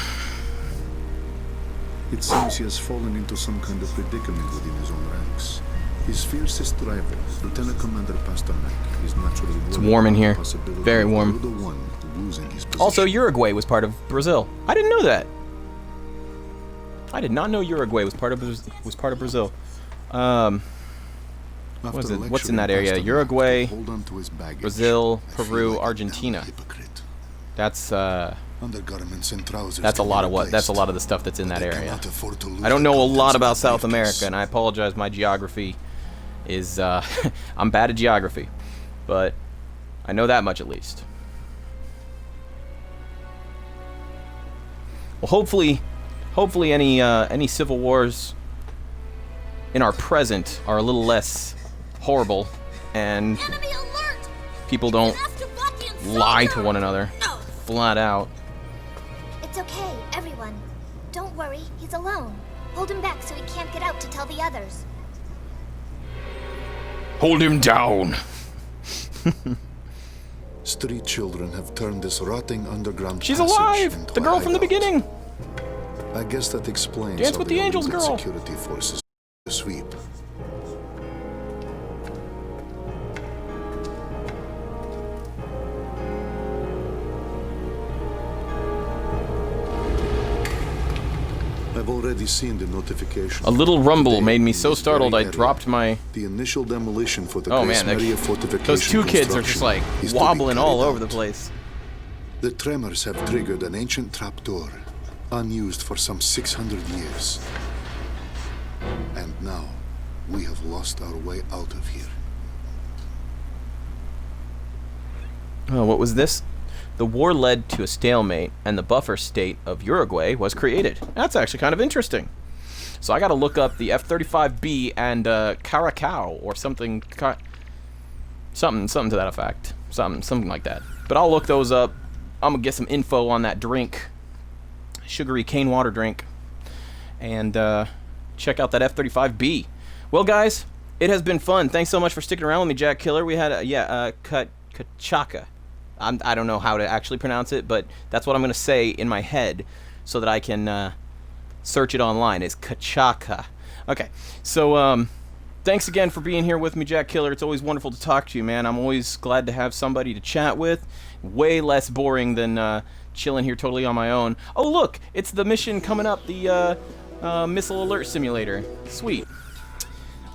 [SPEAKER 1] It seems he has fallen into some kind of predicament within his own ranks. His fiercest rival, Lieutenant Commander Pasternak, is naturally
[SPEAKER 3] It's warm in here. Very warm.
[SPEAKER 1] Garuda One losing his position.
[SPEAKER 3] Also, Uruguay was part of Brazil. I didn't know that. I did not know Uruguay was part of Brazil.
[SPEAKER 1] After
[SPEAKER 3] What's in
[SPEAKER 1] lecturing
[SPEAKER 3] that area?
[SPEAKER 1] Pastor Matt to
[SPEAKER 3] Uruguay,
[SPEAKER 1] hold on to his baggage,
[SPEAKER 3] Brazil,
[SPEAKER 1] I feel
[SPEAKER 3] Peru,
[SPEAKER 1] like a damn
[SPEAKER 3] Argentina.
[SPEAKER 1] hypocrite.
[SPEAKER 3] That's
[SPEAKER 1] Undergarments and trousers
[SPEAKER 3] that's a
[SPEAKER 1] can be
[SPEAKER 3] lot of what. That's a
[SPEAKER 1] replaced,
[SPEAKER 3] lot of the stuff that's in
[SPEAKER 1] but
[SPEAKER 3] that
[SPEAKER 1] I
[SPEAKER 3] area.
[SPEAKER 1] cannot afford to lose
[SPEAKER 3] I don't
[SPEAKER 1] the
[SPEAKER 3] know a lot
[SPEAKER 1] contents of
[SPEAKER 3] about
[SPEAKER 1] that
[SPEAKER 3] South
[SPEAKER 1] briefcase.
[SPEAKER 3] America, and I apologize. My geography is I'm bad at geography, but I know that much at least. Well, hopefully any civil wars in our present are a little less horrible, and
[SPEAKER 11] Enemy alert!
[SPEAKER 3] people don't
[SPEAKER 11] After
[SPEAKER 3] lie to one another
[SPEAKER 11] No.
[SPEAKER 3] flat out.
[SPEAKER 11] It's okay, everyone. Don't worry, he's alone. Hold him back so he can't get out to tell the others.
[SPEAKER 3] Hold him down.
[SPEAKER 1] Street children have turned this rotting underground
[SPEAKER 3] She's
[SPEAKER 1] passage
[SPEAKER 3] alive!
[SPEAKER 1] into
[SPEAKER 3] The
[SPEAKER 1] a
[SPEAKER 3] girl from the
[SPEAKER 1] hideout.
[SPEAKER 3] beginning!
[SPEAKER 1] I guess that explains
[SPEAKER 3] Dance
[SPEAKER 1] how
[SPEAKER 3] with
[SPEAKER 1] they
[SPEAKER 3] the Angels
[SPEAKER 1] eluded
[SPEAKER 3] girl.
[SPEAKER 1] security forces to sweep. I've already seen the notification.
[SPEAKER 3] A little rumble
[SPEAKER 1] Today
[SPEAKER 3] made me so
[SPEAKER 1] is
[SPEAKER 3] startled
[SPEAKER 1] very
[SPEAKER 3] I
[SPEAKER 1] area.
[SPEAKER 3] dropped my...
[SPEAKER 1] The initial demolition for the
[SPEAKER 3] Oh
[SPEAKER 1] Grace
[SPEAKER 3] man,
[SPEAKER 1] Maria fortification
[SPEAKER 3] those two kids are just like
[SPEAKER 1] construction is to be
[SPEAKER 3] wobbling all
[SPEAKER 1] carried
[SPEAKER 3] over the
[SPEAKER 1] out.
[SPEAKER 3] place.
[SPEAKER 1] The tremors have triggered an ancient trapdoor, unused for some 600 years. And now, we have lost our way out of here.
[SPEAKER 3] Oh, what was this? The war led to a stalemate, and the buffer state of Uruguay was created. That's actually kind of interesting. So I got to look up the F-35B and Caracao or something, something to that effect, something like that. But I'll look those up. I'm gonna get some info on that drink, sugary cane water drink, and check out that F-35B. Well, guys, it has been fun. Thanks so much for sticking around with me, Jack Killer. We had Kachaka. I don't know how to actually pronounce it, but that's what I'm going to say in my head so that I can search it online. It's Kachaka. Okay, so thanks again for being here with me, Jack Killer. It's always wonderful to talk to you, man. I'm always glad to have somebody to chat with. Way less boring than chilling here totally on my own. Oh, look, it's the mission coming up, the Missile Alert Simulator. Sweet.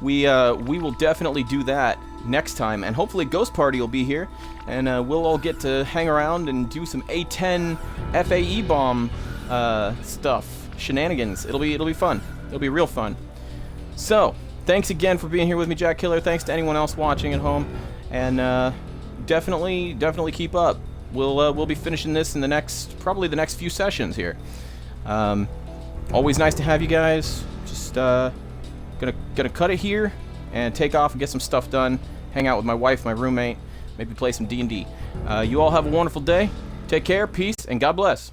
[SPEAKER 3] We will definitely do that next time, and hopefully Ghost Party will be here, and we'll all get to hang around and do some A-10 FAE bomb stuff, shenanigans. It'll be fun. It'll be real fun. So, thanks again for being here with me, Jack Killer. Thanks to anyone else watching at home, and definitely keep up. We'll be finishing this in probably the next few sessions here. Always nice to have you guys. Just gonna cut it here and take off and get some stuff done. Hang out with my wife, my roommate, maybe play some D&D. You all have a wonderful day. Take care, peace, and God bless.